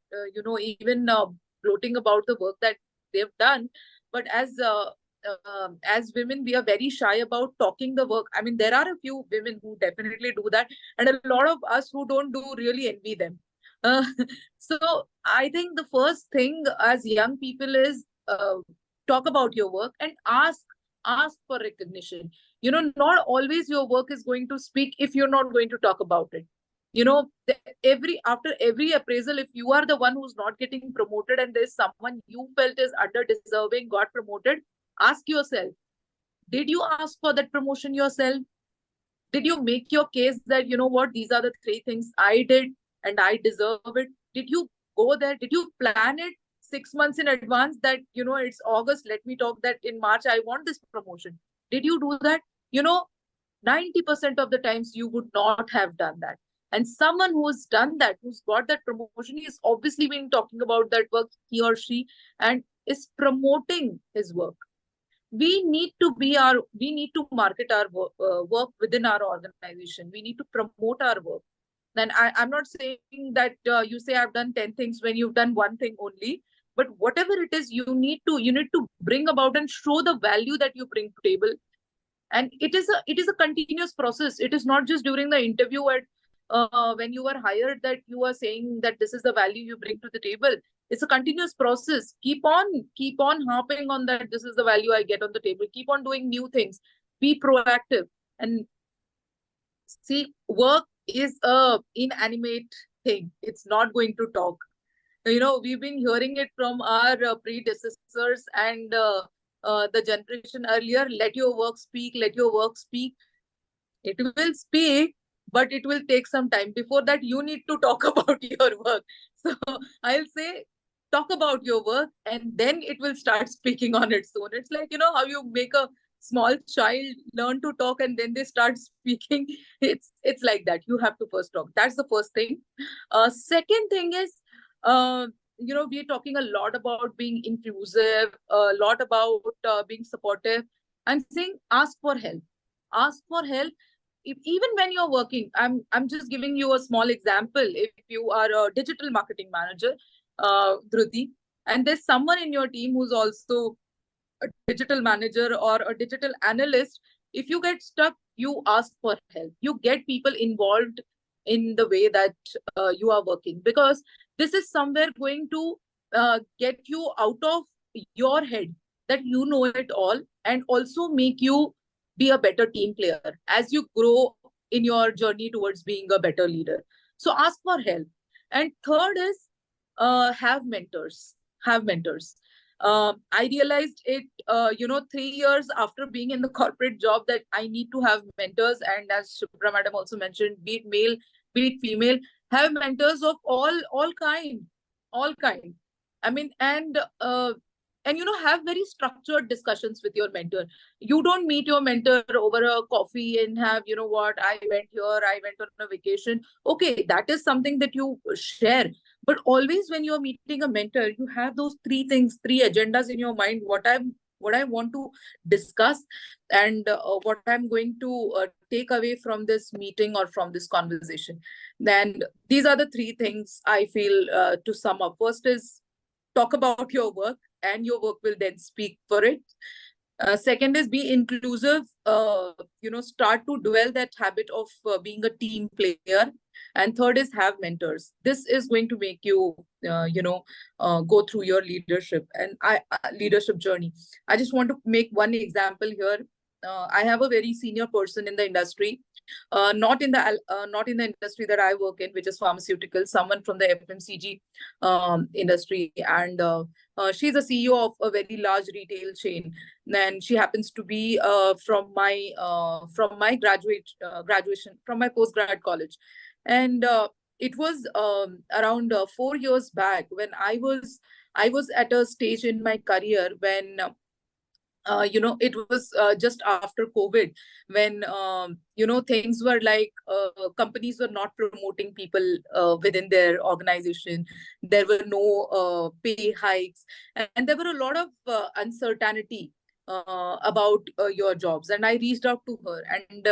even gloating about the work that they've done. But as as women, we are very shy about talking the work. I mean, there are a few women who definitely do that, and a lot of us who don't do really envy them. Uh, so I think the first thing as young people is talk about your work and ask for recognition. Not always your work is going to speak if you're not going to talk about it. After every appraisal, if you are the one who's not getting promoted and there's someone you felt is under deserving got promoted, ask yourself, did you ask for that promotion yourself? Did you make your case that, what, these are the three things I did and I deserve it? Did you go there? Did you plan it 6 months in advance that, it's August, let me talk that in March I want this promotion? Did you do that? 90% of the times you would not have done that. And someone who's done that, who's got that promotion, is obviously been talking about that work, he or she, and is promoting his work. We need to market our work within our organization. We need to promote our work. And I'm not saying that you say I've done 10 things when you've done one thing only, but whatever it is, you need to bring about and show the value that you bring to table. And it is a continuous process. It is not just during the interview at when you are hired that you are saying that this is the value you bring to the table. It's a continuous process. Keep on harping on that. This is the value I get on the table. Keep on doing new things. Be proactive. And see, work is a inanimate thing. It's not going to talk. We've been hearing it from our predecessors and the generation earlier. Let your work speak. Let your work speak. It will speak, but it will take some time. Before that, you need to talk about your work. So I'll say, talk about your work, and then it will start speaking on its own. It's like, how you make a small child learn to talk and then they start speaking. It's like that. You have to first talk. That's the first thing. Second thing is, we're talking a lot about being inclusive, a lot about being supportive. I'm saying ask for help. Ask for help. Even when you're working, I'm just giving you a small example. If you are a digital marketing manager, Dhruti, and there's someone in your team who's also a digital manager or a digital analyst, if you get stuck, you ask for help. You get people involved in the way that you are working, because this is somewhere going to get you out of your head that you know it all, and also make you be a better team player as you grow in your journey towards being a better leader. So ask for help. And third is have mentors. Have mentors. I realized it, 3 years after being in the corporate job, that I need to have mentors. And as Shubhra madam also mentioned, be it male, be it female, have mentors of all kind. I mean, and have very structured discussions with your mentor. You don't meet your mentor over a coffee and have, what, I went here, I went on a vacation. Okay, that is something that you share. But always when you're meeting a mentor, you have those three things, three agendas in your mind, what I want to discuss, and what I'm going to take away from this meeting or from this conversation. Then these are the three things I feel to sum up. First is talk about your work, and your work will then speak for it. Second is be inclusive. Start to dwell that habit of being a team player. And third is have mentors. This is going to make you, go through your leadership and leadership journey. I just want to make one example here. I have a very senior person in the industry, not in the industry that I work in, which is pharmaceutical. Someone from the FMCG industry, and she's a CEO of a very large retail chain. And she happens to be from my graduation, from my postgrad college. And it was around 4 years back when I was at a stage in my career when it was just after COVID, when things were like companies were not promoting people within their organization. There were no pay hikes, and there were a lot of uncertainty. about your jobs, and I reached out to her, and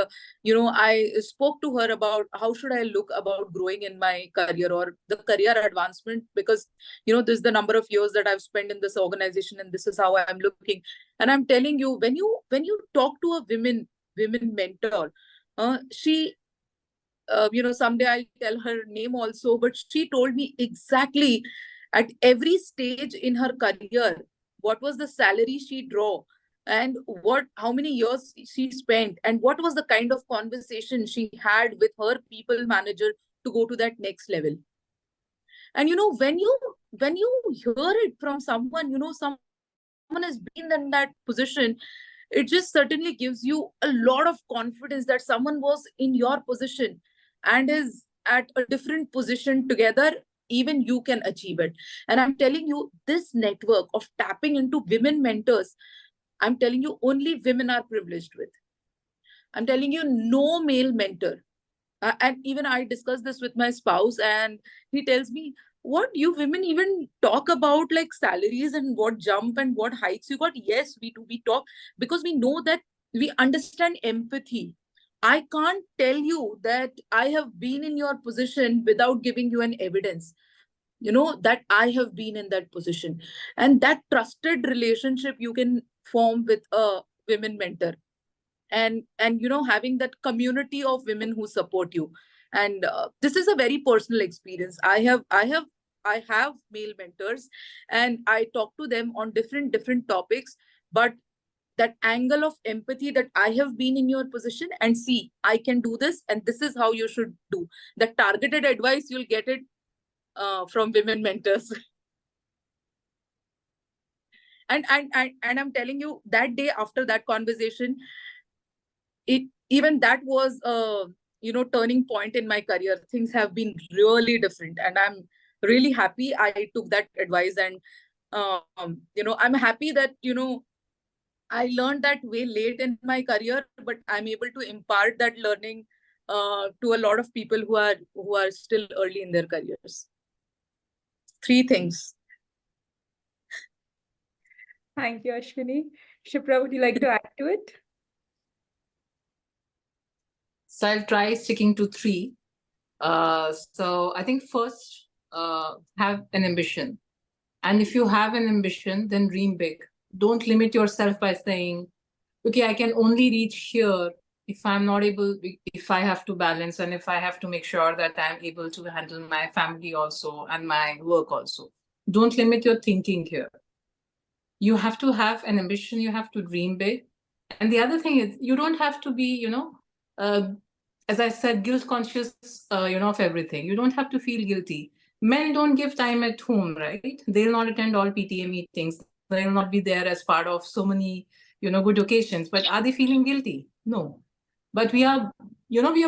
I spoke to her about how should I look about growing in my career or the career advancement, because this is the number of years that I've spent in this organization, and this is how I'm looking. And I'm telling you, when you talk to a women mentor, she someday I'll tell her name also, but she told me exactly at every stage in her career what was the salary she draw, and how many years she spent, and what was the kind of conversation she had with her people manager to go to that next level. And when you hear it from someone, someone has been in that position, it just certainly gives you a lot of confidence that someone was in your position and is at a different position. Together, even you can achieve it. And I'm telling you, this network of tapping into women mentors, I'm telling you, only women are privileged with. I'm telling you, no male mentor. And even I discussed this with my spouse, and he tells me, what, you women even talk about like salaries and what jump and what hikes you got? Yes, we do. We talk because we know that we understand empathy. I can't tell you that I have been in your position without giving you an evidence, that I have been in that position. And that trusted relationship you can form with a women mentor, and having that community of women who support you. And this is a very personal experience. I have male mentors, and I talk to them on different topics, but that angle of empathy, that I have been in your position and see I can do this, and this is how you should do. The targeted advice, you'll get it from women mentors. and I'm telling you, that day after that conversation, even that was a turning point in my career. Things have been really different, and I'm really happy I took that advice. And I'm happy that I learned that way late in my career, but I'm able to impart that learning to a lot of people who are still early in their careers. 3 things. Thank you, Ashwini. Shipra, would you like to add to it? So I'll try sticking to 3. So I think first, have an ambition. And if you have an ambition, then dream big. Don't limit yourself by saying, okay, I can only reach here if I'm not able, if I have to balance, and if I have to make sure that I'm able to handle my family also and my work also. Don't limit your thinking here. You have to have an ambition, you have to dream big. And the other thing is, you don't have to be, as I said, guilt conscious, of everything. You don't have to feel guilty. Men don't give time at home, right? They'll not attend all PTA meetings. They'll not be there as part of so many, good occasions. But are they feeling guilty? No. But we are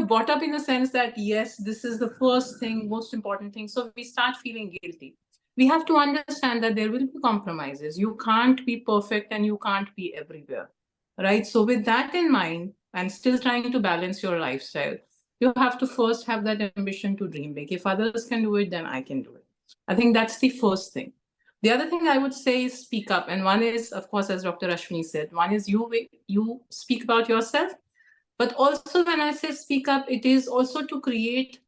brought up in a sense that, yes, this is the first thing, most important thing. So we start feeling guilty. We have to understand that there will be compromises. You can't be perfect and you can't be everywhere, right? So with that in mind, and still trying to balance your lifestyle, you have to first have that ambition to dream big. If others can do it, then I can do it. I think that's the first thing. The other thing I would say is speak up. And one is, of course, as Dr. Ashwini said, one is you speak about yourself. But also when I say speak up, it is also to create,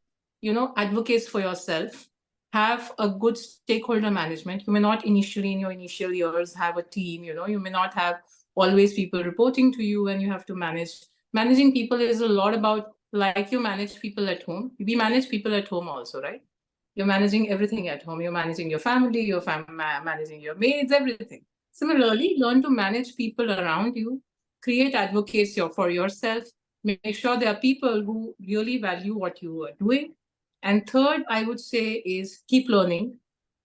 advocates for yourself. Have a good stakeholder management. You may not initially, in your initial years, have a team. You may not have always people reporting to you, and you have to manage. Managing people is a lot about, like you manage people at home. We manage people at home also, right? You're managing everything at home. You're managing your family, managing your maids, everything. Similarly, learn to manage people around you. Create advocates for yourself. Make sure there are people who really value what you are doing. And third, I would say, is keep learning,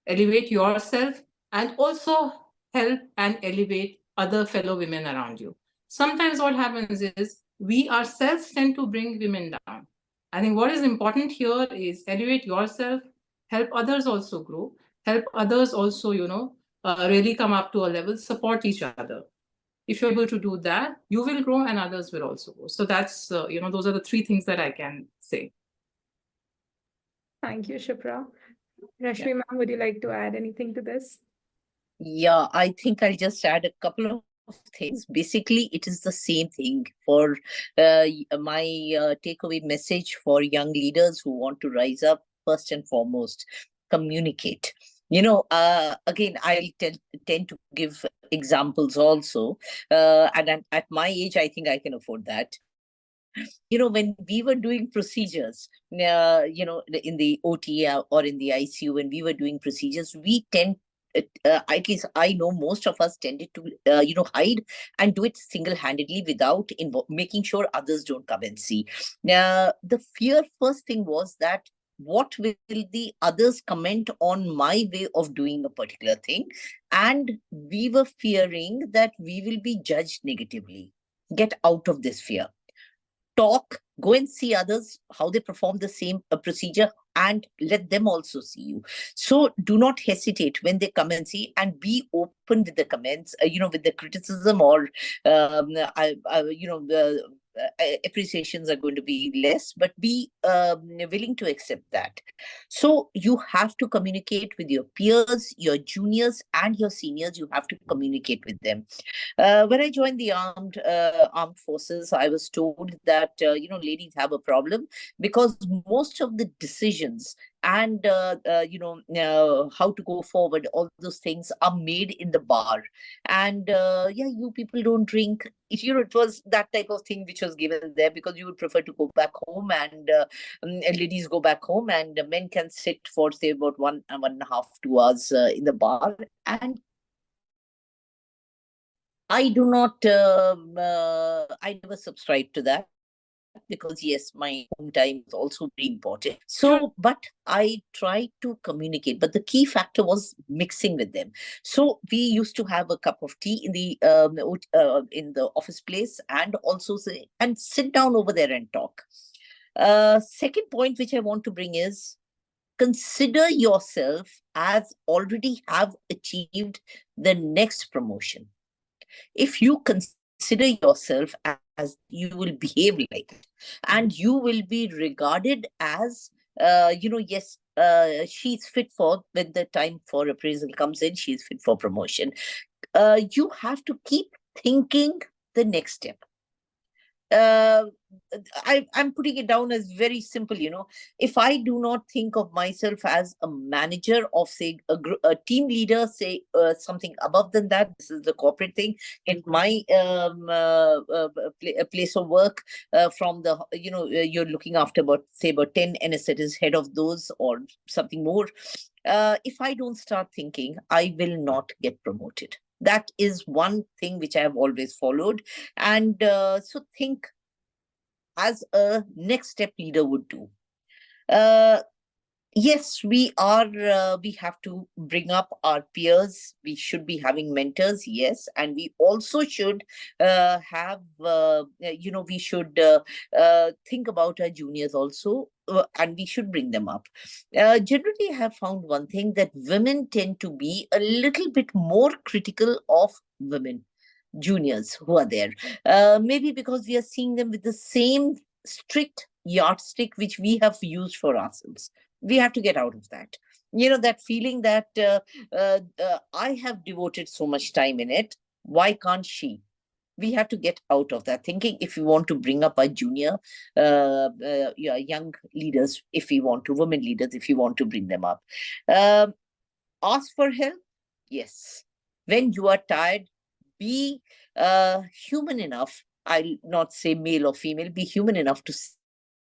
elevate yourself, and also help and elevate other fellow women around you. Sometimes what happens is we ourselves tend to bring women down. I think what is important here is elevate yourself, help others also grow, help others also, really come up to a level, support each other. If you're able to do that, you will grow and others will also grow. So that's, those are the 3 things that I can say. Thank you, Shipra. Rashmi, ma'am, would you like to add anything to this? Yeah, I think I'll just add a couple of things. Basically, it is the same thing for my takeaway message for young leaders who want to rise up. First and foremost, communicate. Again, tend to give examples also. And at my age, I think I can afford that. When we were doing procedures, in the OT or in the ICU, when we were doing procedures, we tend, at least I know most of us tended to, hide and do it single-handedly without making sure others don't come and see. The fear first thing was that what will the others comment on my way of doing a particular thing? And we were fearing that we will be judged negatively. Get out of this fear. Talk, go and see others, how they perform the same procedure, and let them also see you. So do not hesitate when they come and see, and be open with the comments, with the criticism or, the appreciations are going to be less, but be willing to accept that. So you have to communicate with your peers, your juniors, and your seniors. You have to communicate with them. When I joined the armed forces, I was told that ladies have a problem because most of the decisions and how to go forward, all those things are made in the bar. And you people don't drink. It was that type of thing which was given there, because you would prefer to go back home, and ladies go back home, and men can sit for say about 1.5, 2 hours in the bar. And I do not, I never subscribe to that, because yes, my home time is also very important. So, but I try to communicate. But the key factor was mixing with them. So we used to have a cup of tea in the office place, and also and sit down over there and talk. Second point which I want to bring is, consider yourself as already have achieved the next promotion. If you consider yourself as, you will behave like it, and you will be regarded as, yes, she's fit for, when the time for appraisal comes in, she's fit for promotion. You have to keep thinking the next step. I'm putting it down as very simple. If I do not think of myself as a manager of, say, a team leader, say something above than that, this is the corporate thing in my place of work, from the, you're looking after about 10 anesthetists, head of those or something more. If I don't start thinking, I will not get promoted. That is one thing which I have always followed. And so think as a next step leader would do. Yes, we have to bring up our peers. We should be having mentors, yes. And we also should have, we should think about our juniors also, and we should bring them up. Generally, I have found one thing, that women tend to be a little bit more critical of women juniors who are there. Maybe because we are seeing them with the same strict yardstick which we have used for ourselves. We have to get out of that. That feeling that I have devoted so much time in it, why can't she? We have to get out of that thinking if we want to bring up our junior, young leaders, if we want to, women leaders, if you want to bring them up. Ask for help, yes. When you are tired, be human enough. I'll not say male or female, be human enough to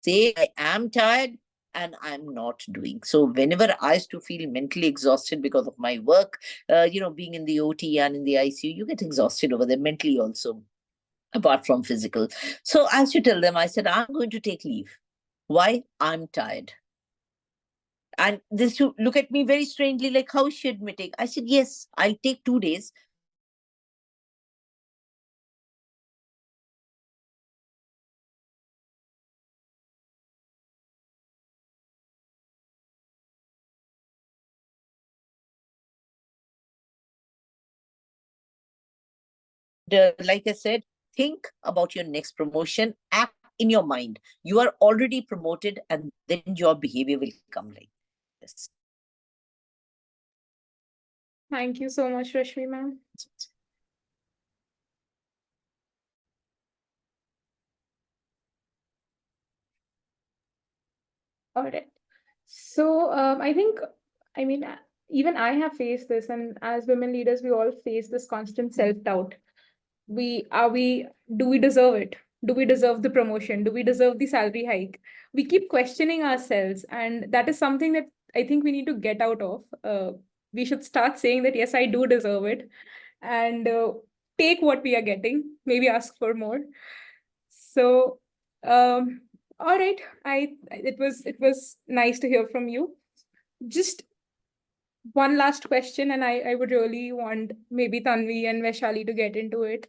say, I am tired and I'm not doing. So whenever I used to feel mentally exhausted because of my work, being in the OT and in the ICU, you get exhausted over there mentally also, apart from physical. So I used to tell them, I said, I'm going to take leave. Why? I'm tired. And this to look at me very strangely, like, how is she admitting? I said, yes, I'll take 2 days. Like I said, think about your next promotion, act in your mind. You are already promoted, and then your behavior will come like this. Thank you so much, Rashmi ma'am. All right. So I think, I mean, even I have faced this, and as women leaders, we all face this constant self-doubt. Do we deserve it? Do we deserve the promotion? Do we deserve the salary hike? We keep questioning ourselves, and that is something that I think we need to get out of. We should start saying that, yes, I do deserve it, and take what we are getting, maybe ask for more. So, all right, it was nice to hear from you. Just one last question, and I would really want maybe Tanvi and Vaishali to get into it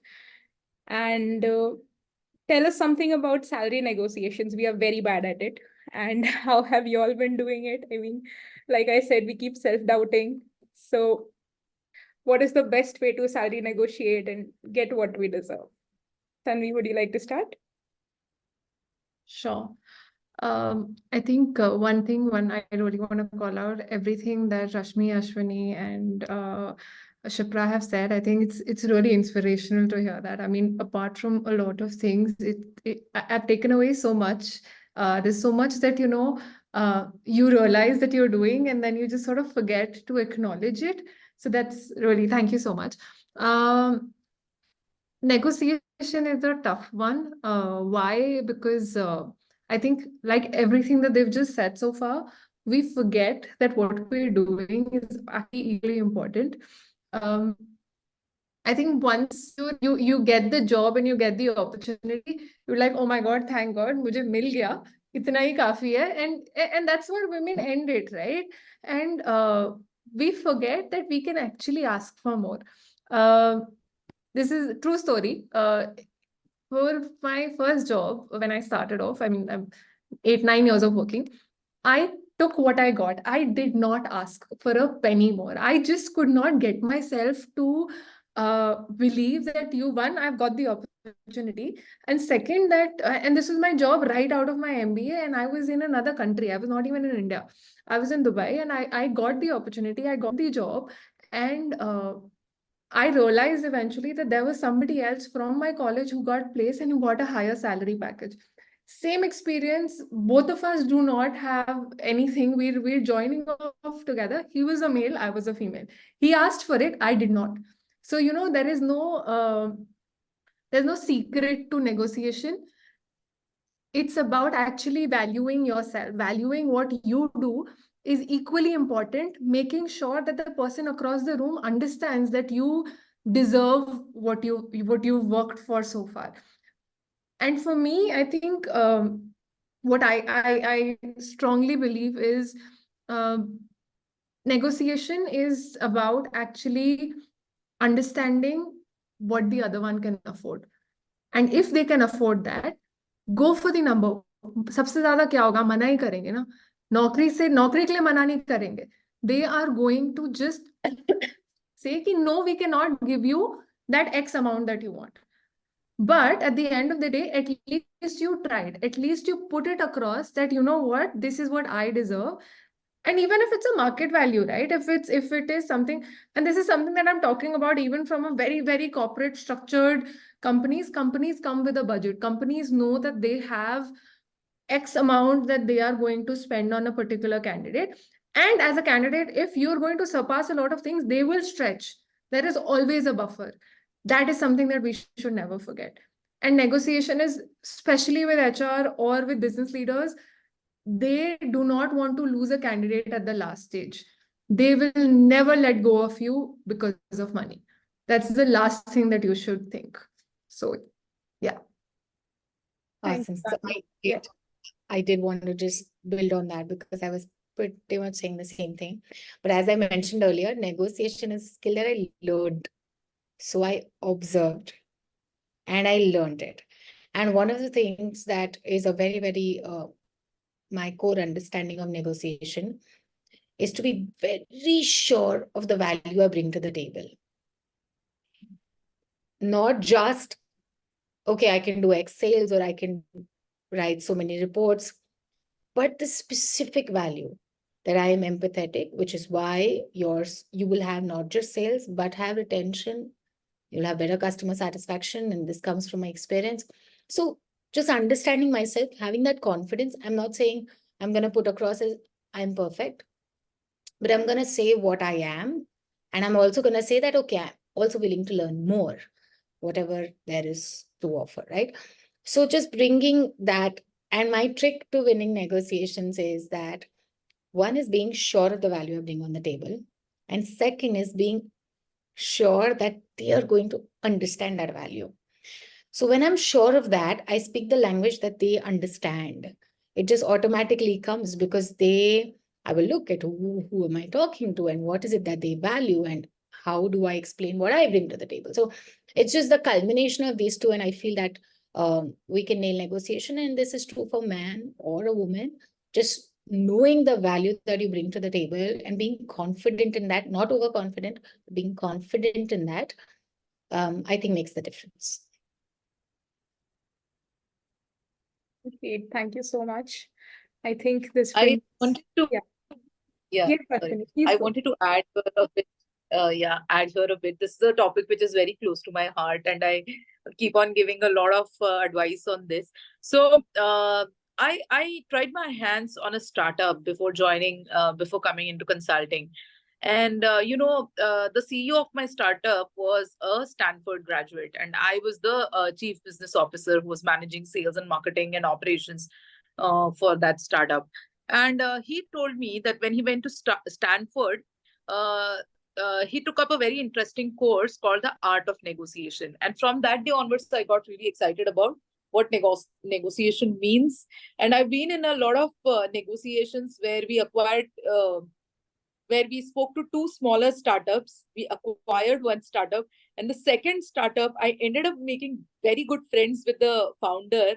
and tell us something about salary negotiations. We are very bad at it. And how have you all been doing it? I mean, like I said, we keep self-doubting. So what is the best way to salary negotiate and get what we deserve? Tanvi, would you like to start? Sure. I think one I really want to call out everything that Rashmi, Ashwini, and Shipra have said. I think it's really inspirational to hear that. I mean, apart from a lot of things, I've taken away so much. There's so much that you realize that you're doing, and then you just sort of forget to acknowledge it. So that's really, thank you so much. Negotiation is a tough one. Why? Because I think, like everything that they've just said so far, we forget that what we're doing is actually equally important. I think once you get the job and you get the opportunity, you're like, oh my God, thank God, मुझे मिल गया, इतना ही काफी है, and that's where women end it, right? And we forget that we can actually ask for more. This is a true story. For my first job, when I started off, I mean, I'm 8-9 years of working, I took what I got. I did not ask for a penny more. I just could not get myself to believe that one, I've got the opportunity, and second, that and this was my job right out of my MBA, and I was in another country. I was not even in India. I was in Dubai, and I got the opportunity. I got the job, and I realized eventually that there was somebody else from my college who got placed and who got a higher salary package. Same experience, both of us do not have anything. We're joining off together. He was a male, I was a female. He asked for it, I did not. So, there is there's no secret to negotiation. It's about actually valuing yourself, valuing what you do is equally important, making sure that the person across the room understands that you deserve what you've worked for so far. And for me, I think what I strongly believe is negotiation is about actually understanding what the other one can afford. And if they can afford that, go for the number. सबसे ज्यादा क्या होगा, मना ही करेंगे ना. नौकरी के लिए मना नहीं करेंगे. They are going to just say कि no, we cannot give you that X amount that you want. But at the end of the day, at least you tried. At least you put it across that, you know what, this is what I deserve. And even if it's a market value, right? If it is something, and this is something that I'm talking about even from a very, very corporate structured companies come with a budget. Companies know that they have X amount that they are going to spend on a particular candidate. And as a candidate, if you're going to surpass a lot of things, they will stretch. There is always a buffer. That is something that we should never forget. And negotiation is, especially with HR or with business leaders, they do not want to lose a candidate at the last stage. They will never let go of you because of money. That's the last thing that you should think. So, yeah. Awesome. So I did want to just build on that because I was pretty much saying the same thing. But as I mentioned earlier, negotiation is a skill that I learned. So I observed and I learned it. And one of the things that is a very, very my core understanding of negotiation is to be very sure of the value I bring to the table. Not just, okay, I can do X sales or I can write so many reports, but the specific value that I am empathetic, which is why you will have not just sales, but have retention. You'll have better customer satisfaction. And this comes from my experience. So just understanding myself, having that confidence. I'm not saying I'm going to put across as I'm perfect, but I'm going to say what I am. And I'm also going to say that, okay, I'm also willing to learn more, whatever there is to offer, right? So just bringing that, and my trick to winning negotiations is that one is being sure of the value I bring on the table. And second is being sure that they are going to understand that value. So when I'm sure of that, I speak the language that they understand. It just automatically comes because I will look at who am I talking to and what is it that they value and how do I explain what I bring to the table. So it's just the culmination of these two. And I feel that we can nail negotiation. And this is true for man or a woman. Just knowing the value that you bring to the table and being confident in that, not overconfident, being confident in that, I think makes the difference. Great, thank you so much. I think this I brings... wanted to, Yeah. yeah, Yes, sorry. Ashwini, please I go. wanted to add here a bit. Add here a bit. This is a topic which is very close to my heart, and I keep on giving a lot of advice on this. So, I tried my hands on a startup before coming into consulting, and the CEO of my startup was a Stanford graduate, and I was the chief business officer who was managing sales and marketing and operations for that startup. And he told me that when he went to Stanford, uh, he took up a very interesting course called the Art of Negotiation. And from that day onwards, I got really excited about what negotiation means. And I've been in a lot of negotiations where we spoke to two smaller startups. We acquired one startup. And the second startup, I ended up making very good friends with the founder.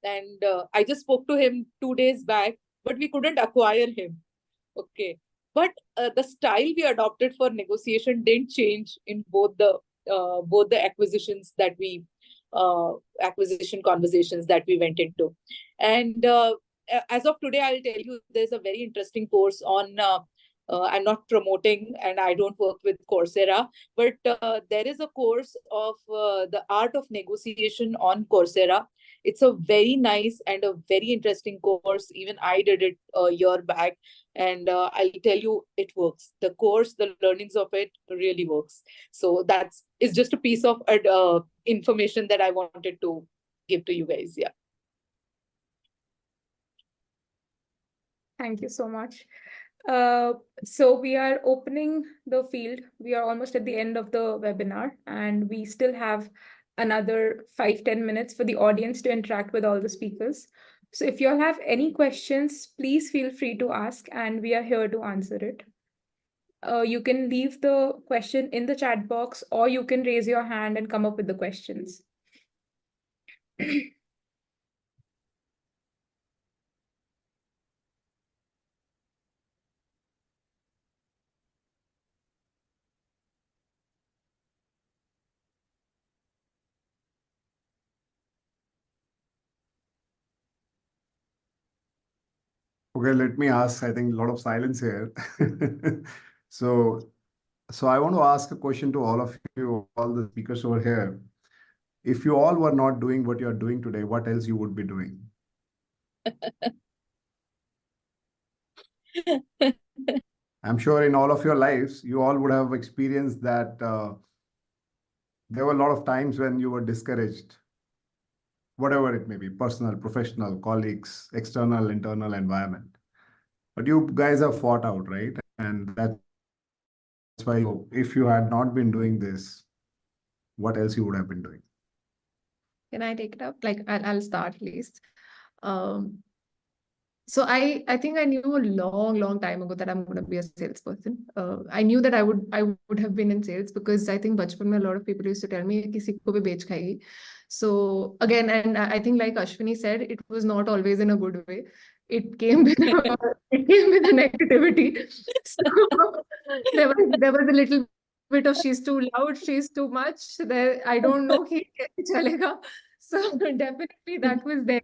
And I just spoke to him 2 days back, but we couldn't acquire him. Okay. But the style we adopted for negotiation didn't change in both the acquisition conversations that we went into. And as of today, I'll tell you, there's a very interesting course on I'm not promoting and I don't work with Coursera, but there is a course of the art of negotiation on Coursera. It's a very nice and a very interesting course. Even I did it a year back, and I'll tell you, it works. The course, the learnings of it really works. So it's just a piece of information that I wanted to give to you guys. Yeah. Thank you so much. So we are opening the field. We are almost at the end of the webinar, and we still have another 5-10 minutes for the audience to interact with all the speakers. So if you all have any questions, please feel free to ask, and we are here to answer it. You can leave the question in the chat box, or you can raise your hand and come up with the questions. Okay, let me ask. I think a lot of silence here. So I want to ask a question to all of you, all the speakers over here. If you all were not doing what you're doing today, what else you would be doing? I'm sure in all of your lives, you all would have experienced that there were a lot of times when you were discouraged, whatever it may be, personal, professional, colleagues, external, internal environment. But you guys have fought out, right? And that's why if you had not been doing this, what else you would have been doing? Can I take it up? Like I'll start at least. So I think I knew a long time ago that I'm going to be a salesperson. I knew that I would have been in sales because I think bachpan mein a lot of people used to tell me kisi ko bhi bech khayegi. So again, and I think like Ashwini said, it was not always in a good way. It came with a negativity. So there was a little bit of she's too loud, she's too much. There I don't know ki kaise chalega. So definitely that was there.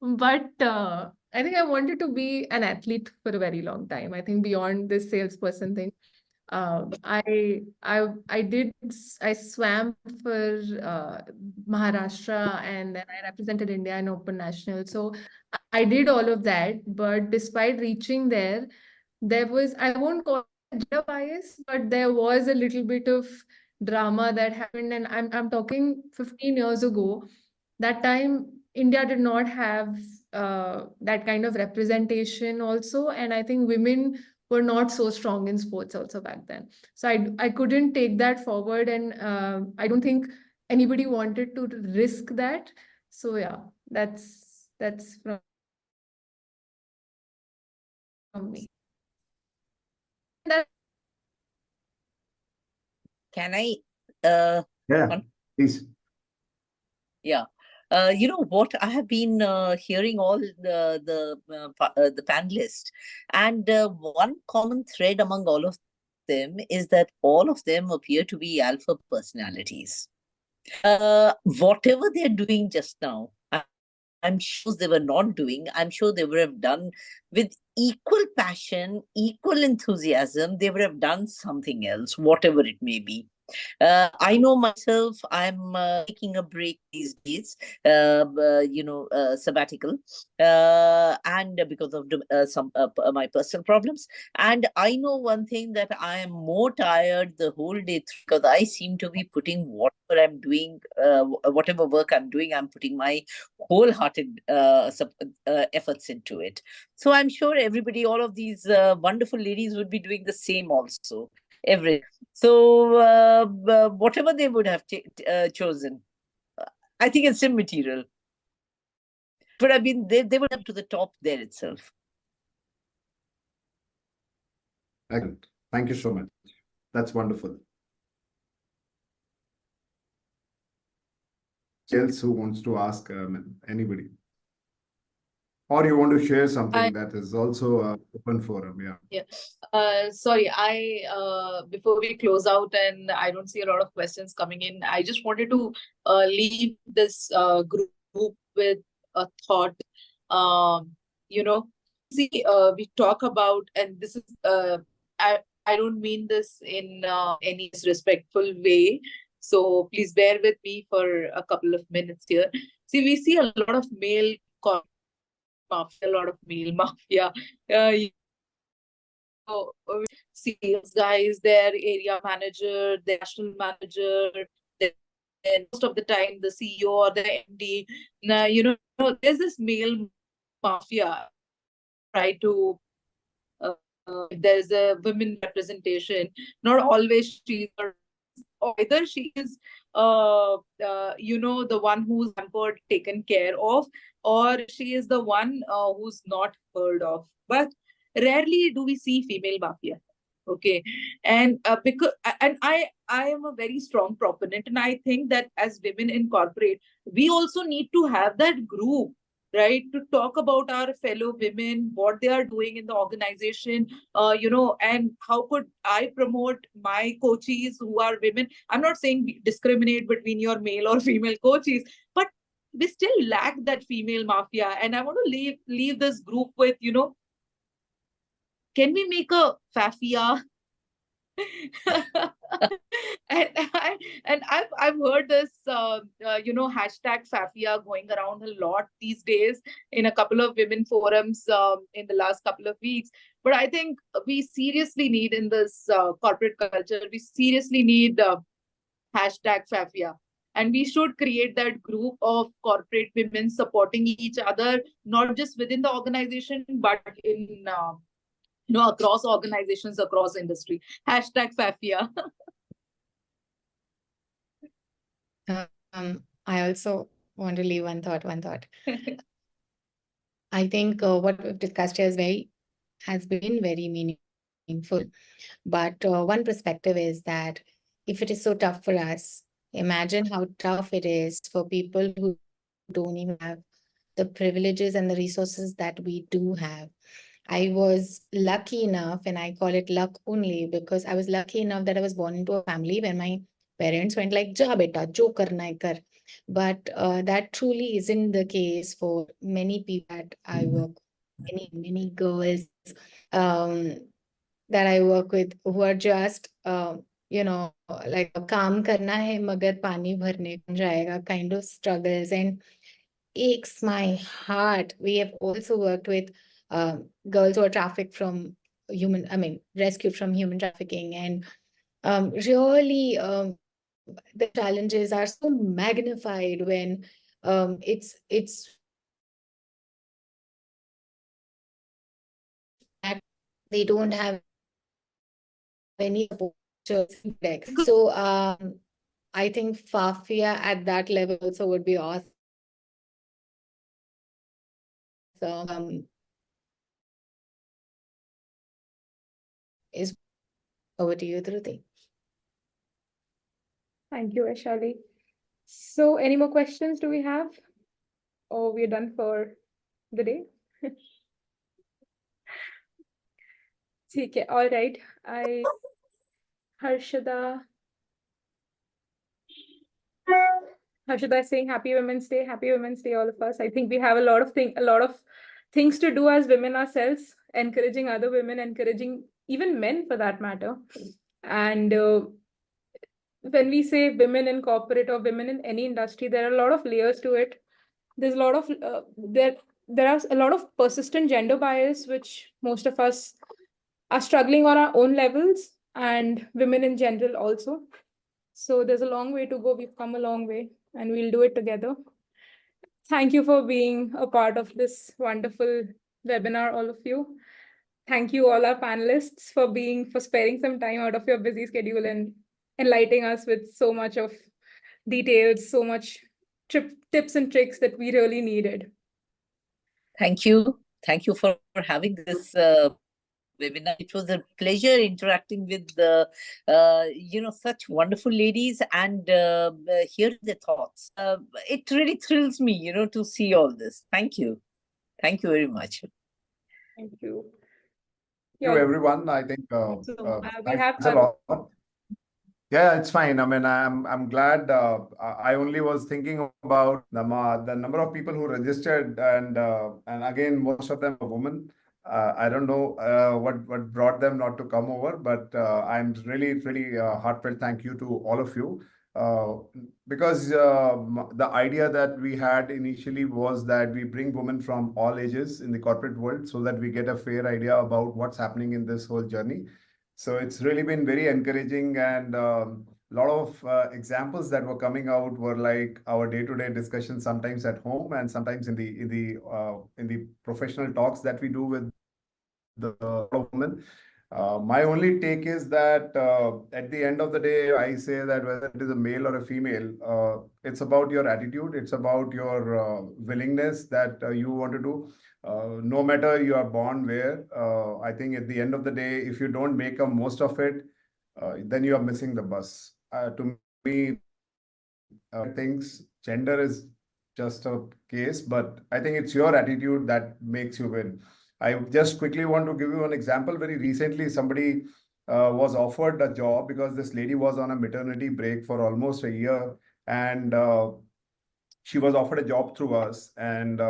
But I think I wanted to be an athlete for a very long time. I think beyond this salesperson thing, I swam for Maharashtra, and then I represented India in Open National. So I did all of that, but despite reaching there, there was, I won't call it gender bias, but there was a little bit of drama that happened, and I'm talking 15 years ago. That time, India did not have that kind of representation also, and I think women were not so strong in sports also back then. So I couldn't take that forward, and I don't think anybody wanted to risk that. So yeah, that's from me. That Can I? Yeah, On- please. Yeah. You know what? I have been hearing all the panelists, and one common thread among all of them is that all of them appear to be alpha personalities. Whatever they're doing just now, I'm sure they were not doing. I'm sure they would have done with equal passion, equal enthusiasm. They would have done something else, whatever it may be. I know myself, I'm taking a break these days, sabbatical, and because of some my personal problems. And I know one thing, that I am more tired the whole day because I seem to be putting whatever I'm doing, whatever work I'm doing, I'm putting my wholehearted efforts into it. So I'm sure everybody, all of these wonderful ladies would be doing the same also. So whatever they would have chosen, I think it's immaterial. But I mean, they would have to the top there itself. Excellent. Thank you so much. That's wonderful. Else who wants to ask anybody? Or you want to share something that is also open forum? Yeah. Sorry, before we close out and I don't see a lot of questions coming in, I just wanted to leave this group with a thought. We talk about, and this is, I don't mean this in any disrespectful way. So please bear with me for a couple of minutes here. See, we see a lot of male mafia, a lot of male mafia. Sales guys, their area manager, their national manager, then most of the time the CEO or the MD. Now, there's this male mafia. Try to there's a women representation. Not always she's, or either she is the one who's pampered, taken care of, or she is the one who's not heard of. But rarely do we see female mafia. Okay. And I am a very strong proponent, and I think that as women in corporate, we also need to have that group, right, to talk about our fellow women, what they are doing in the organization, and how could I promote my coaches who are women. I'm not saying discriminate between your male or female coaches, but we still lack that female mafia. And I want to leave this group with, can we make a fafia? and I've heard this hashtag Fafia going around a lot these days in a couple of women forums in the last couple of weeks. But I think we seriously need, in this corporate culture, we seriously need hashtag Fafia. And we should create that group of corporate women supporting each other, not just within the organization, but in across organizations, across industry. Hashtag Fafia. I also want to leave one thought. I think what we've discussed here has been very meaningful. But one perspective is that if it is so tough for us, imagine how tough it is for people who don't even have the privileges and the resources that we do have. I was lucky enough, and I call it luck only because I was lucky enough that I was born into a family where my parents went like, "Ja beta, jo karna hai kar." But that truly isn't the case for many people that I work with, many girls. Um, that I work with who are just, like काम करना है मगर पानी भरने कौन जाएगा kind of struggles, and aches my heart. We have also worked with girls who are trafficked from rescued from human trafficking, and really the challenges are so magnified when it's that they don't have any support. So I think Fafia at that level also would be awesome. Is over to you, Dhruti. Thank you, Vaishali. So any more questions do we have? Or we're done for the day? Okay, all right. Harshada is saying Happy Women's Day. Happy Women's Day, all of us. I think we have a lot of things to do as women ourselves, encouraging other women, encouraging even men for that matter. And when we say women in corporate or women in any industry, there are a lot of layers to it. There's a lot of there are a lot of persistent gender bias, which most of us are struggling on our own levels, and women in general also. So there's a long way to go. We've come a long way, and we'll do it together. Thank you for being a part of this wonderful webinar, all of you. Thank you all our panelists for sparing some time out of your busy schedule and enlightening us with so much of details, so much tips and tricks that we really needed. Thank you. Thank you for having this webinar. It was a pleasure interacting with such wonderful ladies and hearing their thoughts. It really thrills me, to see all this. Thank you. Thank you very much. Thank you. Thank you, everyone. I think we have a lot. Yeah, it's fine. I mean, I'm glad. I only was thinking about the number of people who registered, and again, most of them are women. I don't know what brought them not to come over, but I'm really heartfelt thank you to all of you. Because the idea that we had initially was that we bring women from all ages in the corporate world so that we get a fair idea about what's happening in this whole journey. So it's really been very encouraging, and a lot of examples that were coming out were like our day-to-day discussions, sometimes at home and sometimes in the professional talks that we do with the women. My only take is that at the end of the day, I say that whether it is a male or a female, it's about your attitude, it's about your willingness that you want to do. No matter you are born where, I think at the end of the day, if you don't make a most of it, then you are missing the bus. To me, things, gender is just a case, but I think it's your attitude that makes you win. I just quickly want to give you an example. Very recently, somebody was offered a job because this lady was on a maternity break for almost a year, and she was offered a job through us, and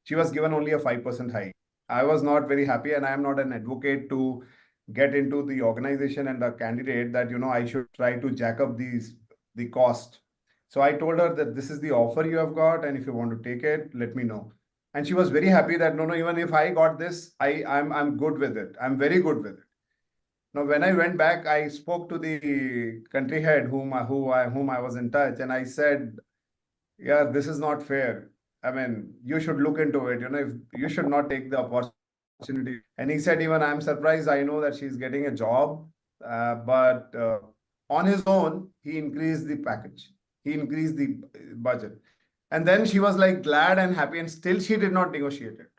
she was given only a 5% hike. I was not very happy, and I am not an advocate to get into the organization and the candidate that, I should try to jack up the cost. So I told her that this is the offer you have got, and if you want to take it, let me know. And she was very happy that no, even if I got this, I'm good with it. I'm very good with it. Now, when I went back, I spoke to the country head whom I was in touch, and I said, yeah, this is not fair. I mean, you should look into it. If you should not take the opportunity. And he said, even I'm surprised. I know that she's getting a job, but on his own, he increased the package. He increased the budget. And then she was like glad and happy, and still she did not negotiate it.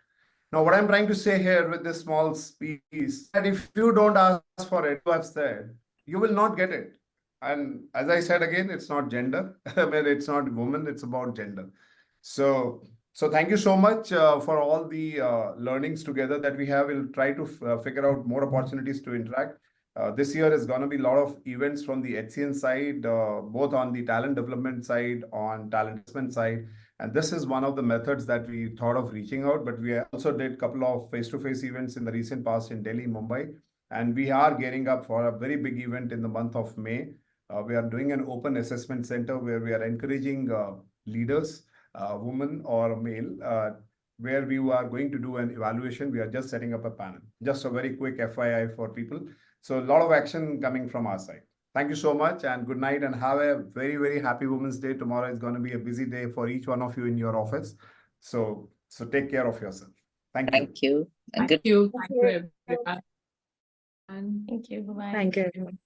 Now, what I'm trying to say here with this small speech is that if you don't ask for it, you have said, you will not get it. And as I said again, it's not gender. I mean, it's not woman, it's about gender. So thank you so much for all the learnings together that we have. We'll try to figure out more opportunities to interact. This year is going to be a lot of events from the HCN side, both on the talent development side, on talent investment side. And this is one of the methods that we thought of reaching out, but we also did a couple of face-to-face events in the recent past in Delhi, Mumbai. And we are gearing up for a very big event in the month of May. We are doing an open assessment center where we are encouraging leaders, women or male, where we are going to do an evaluation. We are just setting up a panel. Just a very quick FYI for people. So a lot of action coming from our side. Thank you so much and good night, and have a very, very happy Women's Day. Tomorrow is going to be a busy day for each one of you in your office. So take care of yourself. Thank you. Thank you. And Thank good you. Thank you, everyone. And Thank you. Bye-bye. thank you, everyone.